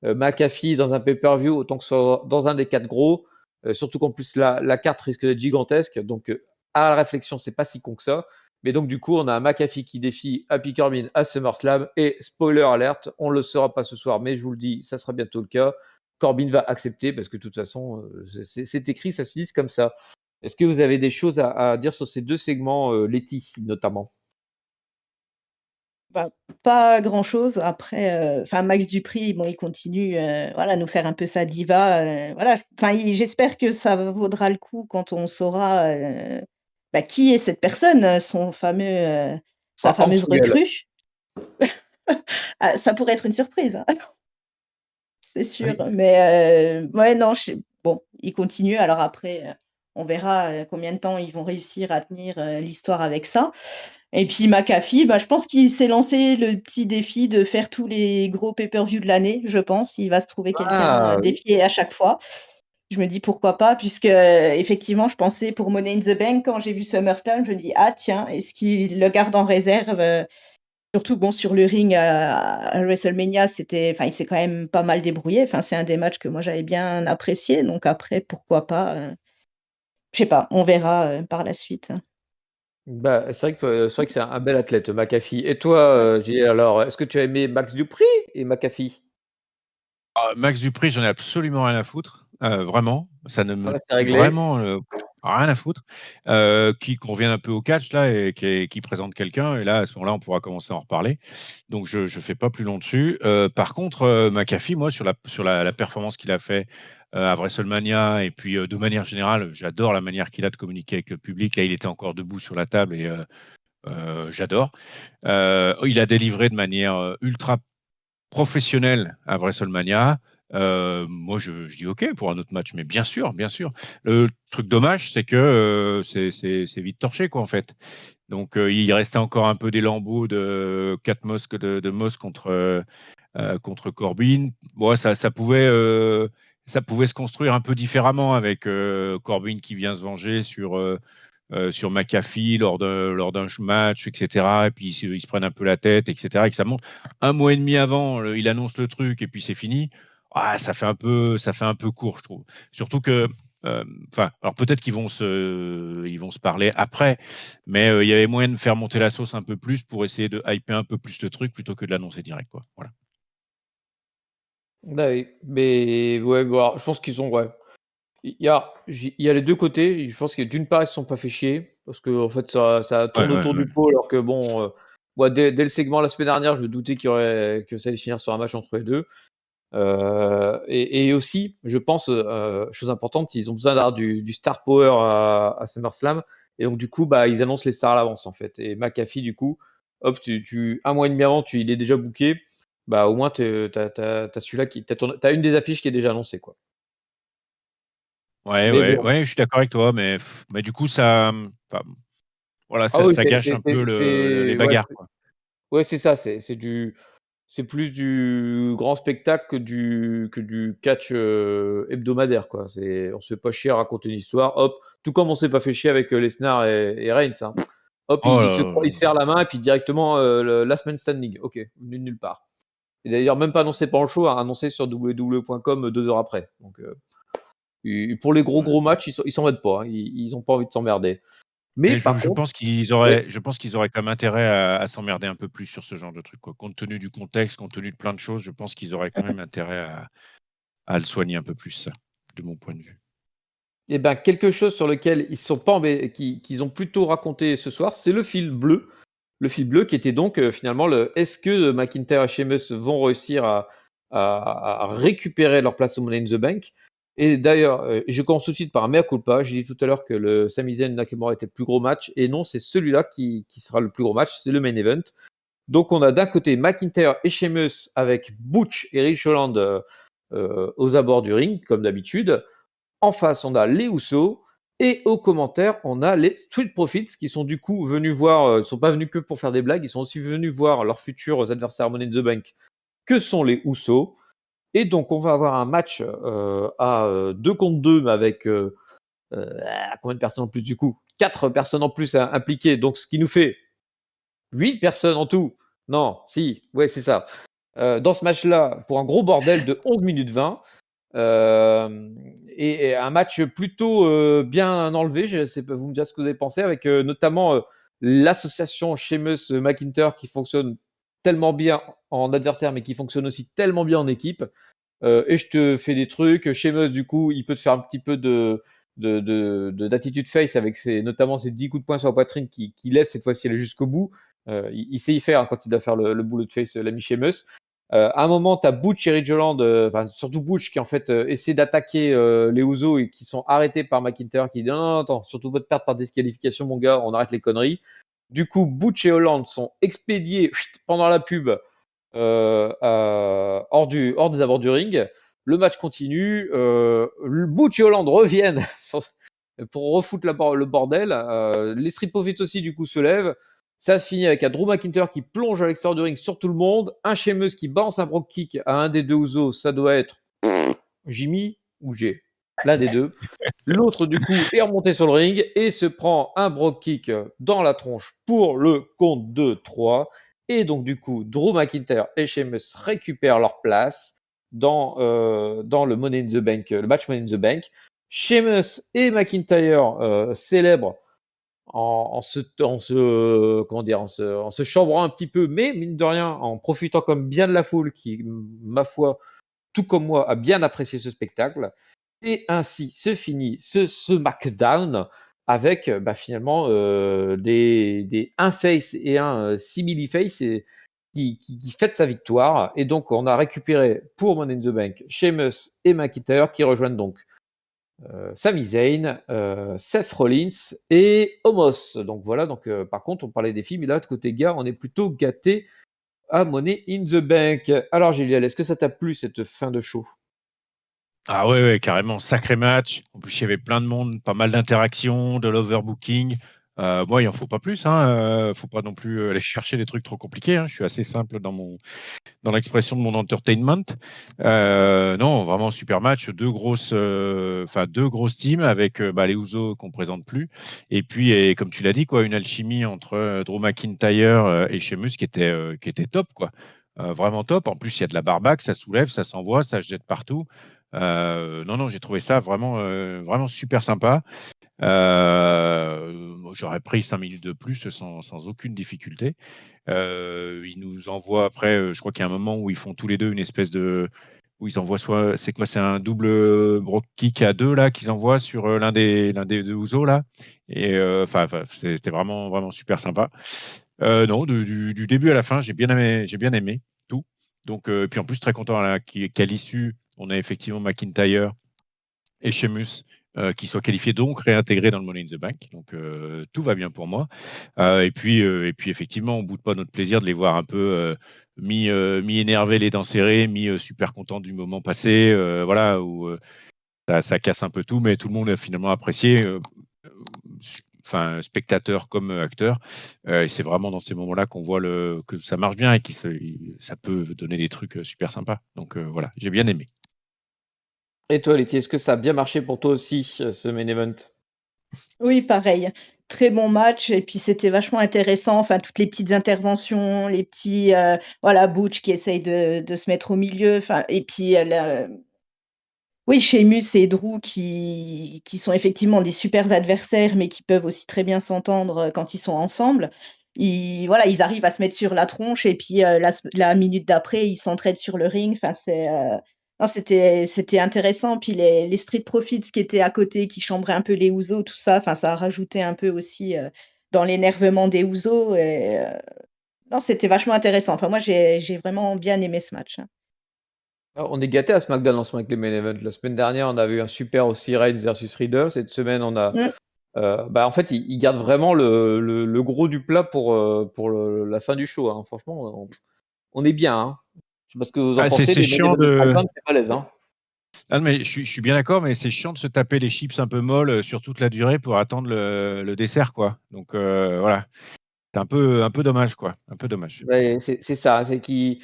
McAfee dans un pay-per-view, autant que ce soit dans un des 4 gros, surtout qu'en plus la carte risque d'être gigantesque. Donc, à la réflexion, c'est pas si con que ça. Mais donc, du coup, on a un McAfee qui défie Happy Corbin à SummerSlam. Et spoiler alert, on ne le saura pas ce soir, mais je vous le dis, ça sera bientôt le cas. Corbin va accepter parce que de toute façon, c'est écrit, ça se dit comme ça. Est-ce que vous avez des choses à dire sur ces 2 segments, Letty notamment? Bah, pas grand-chose. Après, Max Dupri, bon, il continue, voilà, à nous faire un peu sa diva, voilà. J'espère que ça vaudra le coup quand on saura, qui est cette personne, sa Ah, fameuse recrue. Ah, ça pourrait être une surprise, hein, c'est sûr. Oui. Mais, ouais, non, bon, il continue. Alors après, on verra, combien de temps ils vont réussir à tenir, l'histoire avec ça. Et puis McAfee, je pense qu'il s'est lancé le petit défi de faire tous les gros pay-per-view de l'année, je pense. Il va se trouver quelqu'un à Ah oui. défier à chaque fois. Je me dis pourquoi pas, puisque effectivement, je pensais pour Money in the Bank, quand j'ai vu SummerSlam, je me dis ah tiens, est-ce qu'il le garde en réserve? Surtout bon sur le ring à WrestleMania, il s'est quand même pas mal débrouillé. Enfin, c'est un des matchs que moi j'avais bien apprécié. Donc après, pourquoi pas? Je sais pas, on verra par la suite. C'est vrai que c'est un bel athlète, McAfee. Et toi, Ouais. alors, est-ce que tu as aimé Max Dupri et McAfee? Max Dupri, j'en ai absolument rien à foutre, vraiment. Ça ne me Voilà, c'est réglé. vraiment, rien à foutre. Qu'on revienne un peu au catch là et qui présente quelqu'un et là, à ce moment-là, on pourra commencer à en reparler. Donc je fais pas plus long dessus. Par contre, McAfee, moi, sur la performance qu'il a fait, à WrestleMania et puis, de manière générale, j'adore la manière qu'il a de communiquer avec le public. Là, il était encore debout sur la table et j'adore. Il a délivré de manière, ultra professionnel à WrestleMania, moi je dis OK pour un autre match, mais bien sûr, bien sûr. Le truc dommage, c'est que c'est vite torché, quoi, en fait. Donc il restait encore un peu des lambeaux de Moss contre Corbin. Bon, ça pouvait se construire un peu différemment avec Corbin qui vient se venger sur McAfee lors d'un match, etc. Et puis ils se prennent un peu la tête, etc. Et que ça monte un mois et demi avant, il annonce le truc et puis c'est fini. Ah, ça fait un peu court, je trouve. Surtout que, alors peut-être ils vont se parler après, mais il y avait moyen de faire monter la sauce un peu plus pour essayer de hyper un peu plus le truc plutôt que de l'annoncer direct, quoi. Voilà. Bah oui, mais ouais, bon, alors, je pense qu'ils ont, ouais. Il y a les 2 côtés. Je pense que d'une part, ils se sont pas fait chier parce que en fait, ça Ouais, tourne ouais, autour ouais. du pot alors que bon, moi, dès le segment la semaine dernière, je me doutais que ça allait se finir sur un match entre les 2. Et aussi, je pense, chose importante, ils ont besoin d'avoir du star power à SummerSlam. Et donc, du coup, ils annoncent les stars à l'avance, en fait. Et McAfee, du coup, hop, un mois et demi avant, il est déjà booké. Au moins, t'as celui-là t'as une des affiches qui est déjà annoncée, quoi. Ouais, Mais ouais, bon. ouais, je suis d'accord avec toi, mais du coup, ça, voilà, Ah ça, oui, ça gâche un peu les bagarres, quoi. ouais, c'est ça. C'est plus du grand spectacle que du catch hebdomadaire, quoi. On se fait pas chier à raconter une histoire. Hop, tout comme on s'est pas fait chier avec Lesnar et Reigns, hein. Hop, Oh il là serre la main et puis directement last man standing. Ok, nulle part. Et d'ailleurs même pas annoncé pendant le show, hein, annoncé sur www.com 2 heures après. Donc pour les gros là. gros matchs, ils s'en mettent pas, hein. Ils ont pas envie de s'emmerder. Mais Mais je par je contre, pense qu'ils ouais. auraient je pense qu'ils auraient quand même intérêt à s'emmerder un peu plus sur ce genre de truc, quoi. Compte tenu du contexte, compte tenu de plein de choses, je pense qu'ils auraient quand même intérêt à le soigner un peu plus ça, de mon point de vue. Eh ben, quelque chose sur lequel ils sont pas qu'ils ont plutôt raconté ce soir, c'est le fil bleu. Le fil bleu qui était donc finalement est-ce que McIntyre et Sheamus vont réussir à récupérer leur place au Money in the Bank? Et d'ailleurs, je commence tout de suite par un mea culpa. J'ai dit tout à l'heure que le Sami Zayn Nakamura était le plus gros match, et non, c'est celui-là qui sera le plus gros match, c'est le main event. Donc on a d'un côté McIntyre et Sheamus avec Butch et Rich Holland aux abords du ring, comme d'habitude. En face, on a les Usos. Et aux commentaires, on a les Street Profits qui sont du coup venus voir, ils sont pas venus que pour faire des blagues, ils sont aussi venus voir leurs futurs adversaires Money in the Bank, que sont les Usos. Et donc, on va avoir un match à 2 contre 2, mais avec combien de personnes en plus du coup 4 personnes en plus impliquées, donc ce qui nous fait 8 personnes en tout. Non, si, ouais, c'est ça. Dans ce match-là, pour un gros bordel de 11 minutes 20, et un match plutôt bien enlevé. Je sais pas, vous me direz ce que vous avez pensé, avec notamment l'association Sheamus-McIntyre qui fonctionne tellement bien en adversaire, mais qui fonctionne aussi tellement bien en équipe. Et je te fais des trucs. Sheamus, du coup, il peut te faire un petit peu d'attitude face avec notamment ses 10 coups de poing sur la poitrine qui laisse cette fois-ci aller jusqu'au bout. Il sait y faire hein, quand il doit faire le boulot de face, l'ami Sheamus. À un moment, tu as Butch et Ridge Holland, surtout Butch qui en fait essaie d'attaquer les Usos et qui sont arrêtés par McIntyre qui dit non, non, attends, surtout pas de perdre par disqualification, mon gars, on arrête les conneries. Du coup, Butch et Holland sont expédiés pendant la pub hors des abords du ring. Le match continue. Butch et Holland reviennent pour refoutre le bordel. Les Street Profits aussi, du coup, se lèvent. Ça se finit avec un Drew McIntyre qui plonge à l'extérieur du ring sur tout le monde. Un Sheamus qui balance un Brock Kick à un des deux Usos. Ça doit être Jimmy ou Jay. L'un des deux. L'autre, du coup, est remonté sur le ring et se prend un Brock Kick dans la tronche pour le compte de 3. Et donc, du coup, Drew McIntyre et Sheamus récupèrent leur place dans le Money in the Bank, le match Money in the Bank. Sheamus et McIntyre célèbrent en se chambrant un petit peu, mais mine de rien, en profitant comme bien de la foule qui, ma foi, tout comme moi, a bien apprécié ce spectacle. Et ainsi se finit ce SmackDown avec finalement un face et un simili face qui fête sa victoire. Et donc on a récupéré pour Money in the Bank Sheamus et McIntyre qui rejoignent donc Sami Zayn, Seth Rollins et Omos. Donc voilà, donc par contre on parlait des films, et là de côté gars on est plutôt gâté à Money in the Bank. Alors Gillian, est-ce que ça t'a plu cette fin de show? Ah ouais, ouais, carrément, sacré match. En plus, il y avait plein de monde, pas mal d'interactions, de l'overbooking. Moi, il en faut pas plus, hein. Faut pas non plus aller chercher des trucs trop compliqués, hein. Je suis assez simple dans l'expression de mon entertainment. Non, vraiment super match, deux grosses teams avec les Usos qu'on présente plus. Et puis, comme tu l'as dit, quoi, une alchimie entre Drew McIntyre et Sheamus qui était top, quoi. Vraiment top. En plus, il y a de la barbaque, ça soulève, ça s'envoie, ça se jette partout. Non, non, j'ai trouvé ça vraiment super sympa. J'aurais pris 5 minutes de plus sans aucune difficulté. Ils nous envoient après, je crois qu'il y a un moment où ils font tous les deux une espèce de. Où ils envoient soit. C'est quoi? C'est un double Brock kick à deux là qu'ils envoient sur l'un des deux Usos là. Et c'était vraiment super sympa. Non, du début à la fin, j'ai bien aimé tout. Donc, puis en plus, très content qu'à l'issue, on a effectivement McIntyre et Sheamus qui soient qualifiés, donc réintégrés dans le Money in the Bank. Donc, tout va bien pour moi. Et puis, effectivement, on ne boude pas notre plaisir de les voir un peu mi-énervés, les dents serrées, mi-super contents du moment passé. Voilà, où ça casse un peu tout, mais tout le monde a finalement apprécié. Enfin, spectateur comme acteur. Et c'est vraiment dans ces moments-là qu'on voit que ça marche bien et que ça peut donner des trucs super sympas. Donc voilà, j'ai bien aimé. Et toi, Letty, est-ce que ça a bien marché pour toi aussi, ce main event? Oui, pareil. Très bon match et puis c'était vachement intéressant, enfin toutes les petites interventions, les petits, voilà, Butch qui essaye de se mettre au milieu, enfin et puis, oui, Sheamus et Drew qui sont effectivement des super adversaires, mais qui peuvent aussi très bien s'entendre, quand ils sont ensemble. Ils arrivent à se mettre sur la tronche et puis, la minute d'après, ils s'entraident sur le ring. Enfin, non, c'était intéressant. Puis les Street Profits qui étaient à côté, qui chambraient un peu les Usos, tout ça, enfin, ça a rajouté un peu aussi, dans l'énervement des Usos non, c'était vachement intéressant. Enfin, moi, j'ai vraiment bien aimé ce match, hein. Alors, on est gâté à SmackDown en ce moment avec les main events. La semaine dernière, on avait eu un super aussi Reigns versus Riddle. Cette semaine, on a. Mm. En fait, ils gardent vraiment le gros du plat pour la fin du show. Hein. Franchement, on est bien. Hein. Je sais pas ce que vous en Ah, c'est pensez. c'est Les main chiant events de de. SmackDown, c'est balèze. Hein. Ah, mais je suis bien d'accord, mais c'est chiant de se taper les chips un peu molles sur toute la durée pour attendre le dessert, quoi. Donc voilà, c'est un peu dommage, quoi. Un peu dommage. Ouais, c'est ça. C'est qu'ils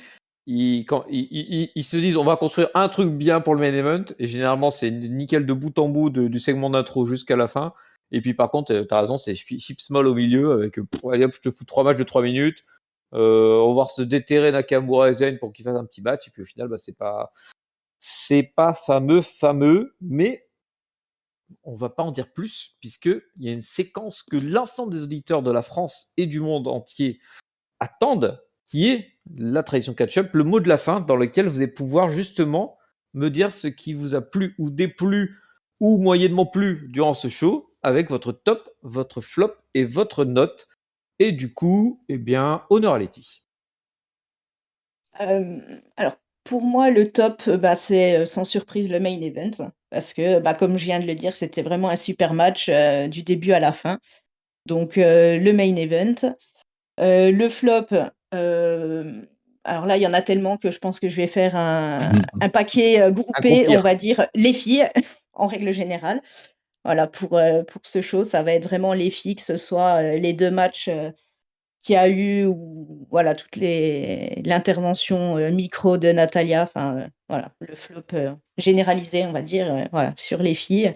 se disent on va construire un truc bien pour le main event. Et généralement, c'est nickel de bout en bout du segment d'intro jusqu'à la fin. Et puis par contre, tu as raison, c'est chips molle au milieu avec allez hop, je te fous 3 matchs de 3 minutes. On va voir se déterrer Nakamura et Zayn pour qu'ils fassent un petit match. Et puis au final, c'est pas fameux, mais on va pas en dire plus puisqu'il y a une séquence que l'ensemble des auditeurs de la France et du monde entier attendent, qui est la tradition catch-up, le mot de la fin dans lequel vous allez pouvoir justement me dire ce qui vous a plu ou déplu ou moyennement plu durant ce show avec votre top, votre flop et votre note. Et du coup, eh bien, honneur à Letty. Alors, pour moi, le top, c'est, sans surprise le main event parce que, comme je viens de le dire, c'était vraiment un super match, du début à la fin. Donc, le main event. Le flop, alors là, il y en a tellement que je pense que je vais faire un paquet, groupé, on Accroupir. va dire les filles, en règle générale. Voilà, pour ce show, ça va être vraiment les filles, que ce soit, les 2 matchs, qu'il y a eu ou voilà, toute l'intervention, micro de Natalia, enfin, voilà, le flop, généralisé, on va dire, voilà, sur les filles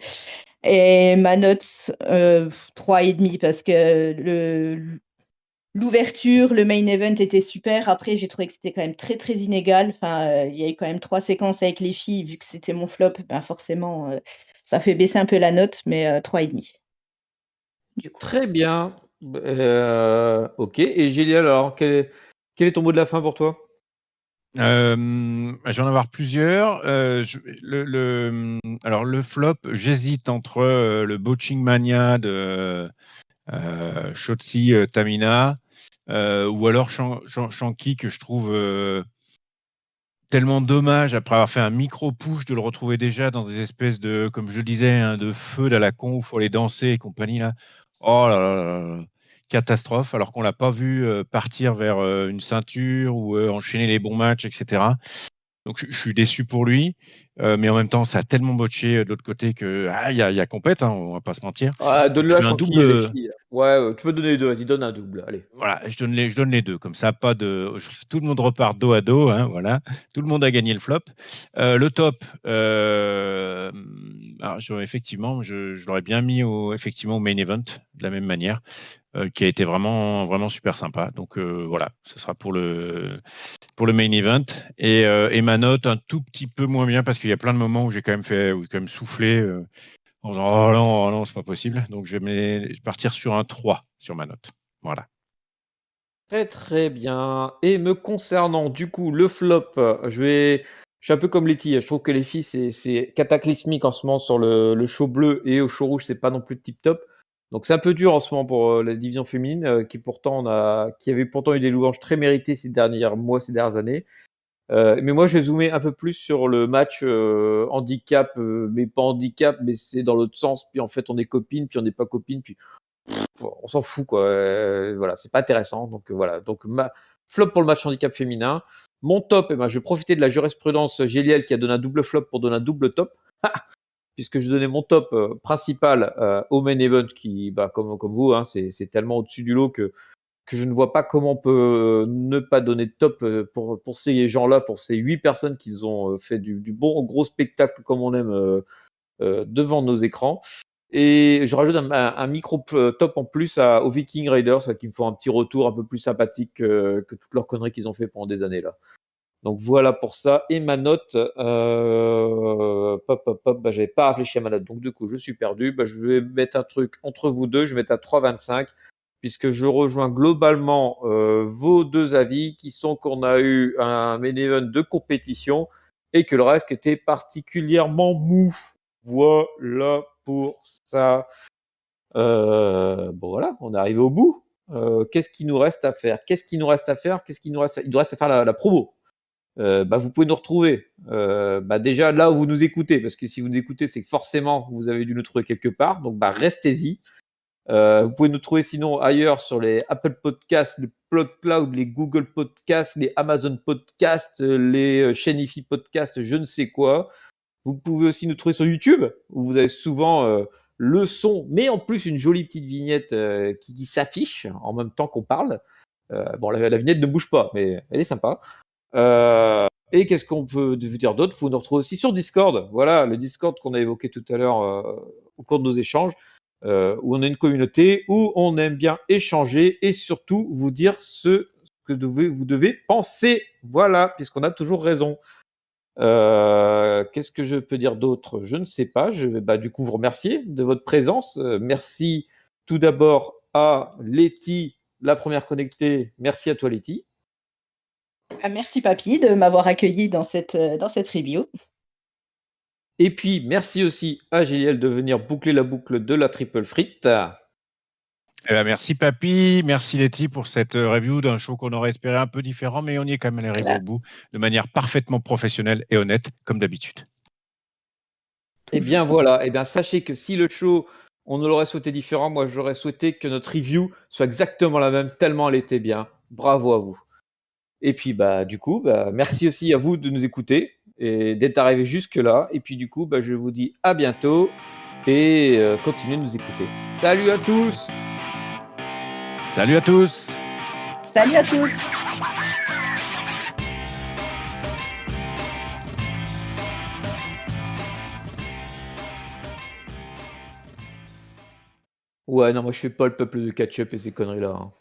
et ma note, 3,5 parce que l'ouverture, le main event était super. Après, j'ai trouvé que c'était quand même très, très inégal. Enfin, il y a eu quand même 3 séquences avec les filles. Vu que c'était mon flop, forcément, ça fait baisser un peu la note, mais 3,5 du coup. Très bien. Ok. Et Géliel, alors, quel est ton mot de la fin pour toi? Je vais en avoir plusieurs. Alors le flop, j'hésite entre le Botching Mania de Shotzi Tamina ou alors Shanky que je trouve tellement dommage après avoir fait un micro push de le retrouver déjà dans des espèces de, comme je le disais, hein, de feux à la con où il faut aller danser et compagnie là. Oh là là là là. Catastrophe, alors qu'on l'a pas vu partir vers une ceinture ou enchaîner les bons matchs, etc. Donc je suis déçu pour lui, mais en même temps, ça a tellement botché de l'autre côté que il y a compète, hein, on va pas se mentir. Et Donne-le puis à un Shanky et les double, filles. Ouais, tu peux donner les deux. Vas-y, donne un double. Allez. voilà, je donne les deux, comme ça, pas de, tout le monde repart dos à dos, hein, voilà, tout le monde a gagné le flop. Le top, alors effectivement, je l'aurais bien mis effectivement au main event de la même manière. Qui a été vraiment, vraiment super sympa. Donc voilà, ce sera pour le main event. Et ma note un tout petit peu moins bien parce qu'il y a plein de moments où j'ai quand même soufflé en disant oh non, c'est pas possible. Donc je vais partir sur un 3 sur ma note. Voilà. Très très bien. Et me concernant, du coup, le flop, je suis un peu comme Letty. Je trouve que les filles, c'est cataclysmique en ce moment sur le show bleu et au show rouge, c'est pas non plus tip top. Donc c'est un peu dur en ce moment pour la division féminine, qui avait pourtant eu des louanges très méritées ces derniers mois, ces dernières années. Mais moi, je vais zoomer un peu plus sur le match handicap, mais pas handicap, mais c'est dans l'autre sens. Puis en fait, on est copines, puis on n'est pas copines, puis on s'en fout quoi. Voilà, c'est pas intéressant. Donc voilà. Donc flop pour le match handicap féminin. Mon top, je vais profiter de la jurisprudence GLL qui a donné un double flop pour donner un double top, puisque je donnais mon top principal au main event qui, comme vous, hein, c'est tellement au-dessus du lot que je ne vois pas comment on peut ne pas donner de top pour ces gens-là, pour ces 8 personnes qui ont fait du bon gros spectacle comme on aime devant nos écrans. Et je rajoute un micro top en plus aux Viking Raiders qui me font un petit retour un peu plus sympathique que toutes leurs conneries qu'ils ont fait pendant des années là. Donc voilà pour ça. Et ma note, j'avais pas réfléchi à ma note. Donc du coup, je suis perdu. Je vais mettre un truc entre vous deux. Je vais mettre à 3,25 puisque je rejoins globalement vos deux avis qui sont qu'on a eu un main event de compétition et que le reste était particulièrement mou. Voilà pour ça. Bon voilà, on est arrivé au bout. Qu'est-ce qu'il nous reste à faire? Il nous reste à faire la promo. vous pouvez nous retrouver. Déjà là où vous nous écoutez, parce que si vous nous écoutez, c'est que forcément vous avez dû nous trouver quelque part. Donc restez-y. Vous pouvez nous trouver sinon ailleurs sur les Apple Podcasts, les PodCloud, les Google Podcasts, les Amazon Podcasts, les Shenifi Podcasts, je ne sais quoi. Vous pouvez aussi nous trouver sur YouTube, où vous avez souvent le son, mais en plus une jolie petite vignette qui s'affiche en même temps qu'on parle. La vignette ne bouge pas, mais elle est sympa. Et qu'est-ce qu'on peut vous dire d'autre? Vous nous retrouvez aussi sur Discord. Voilà, le Discord qu'on a évoqué tout à l'heure au cours de nos échanges, où on a une communauté, où on aime bien échanger et surtout vous dire ce que vous devez penser. Voilà, puisqu'on a toujours raison. Qu'est-ce que je peux dire d'autre? Je ne sais pas. Je vais du coup vous remercier de votre présence. Merci tout d'abord à Letty, la première connectée. Merci à toi, Letty. Merci Papy de m'avoir accueilli dans cette review. Et puis, merci aussi à Géliel de venir boucler la boucle de la triple frite. Merci Papy, merci Letty pour cette review d'un show qu'on aurait espéré un peu différent, mais on y est quand même arrivé au bout de manière parfaitement professionnelle et honnête, comme d'habitude. Et bien voilà, sachez que si le show, on ne l'aurait souhaité différent, moi j'aurais souhaité que notre review soit exactement la même, tellement elle était bien. Bravo à vous. Et puis du coup, merci aussi à vous de nous écouter et d'être arrivé jusque-là. Et puis du coup, je vous dis à bientôt et continuez de nous écouter. Salut à tous! Salut à tous! Salut à tous! Ouais, non, moi je fais pas le peuple de ketchup et ces conneries-là.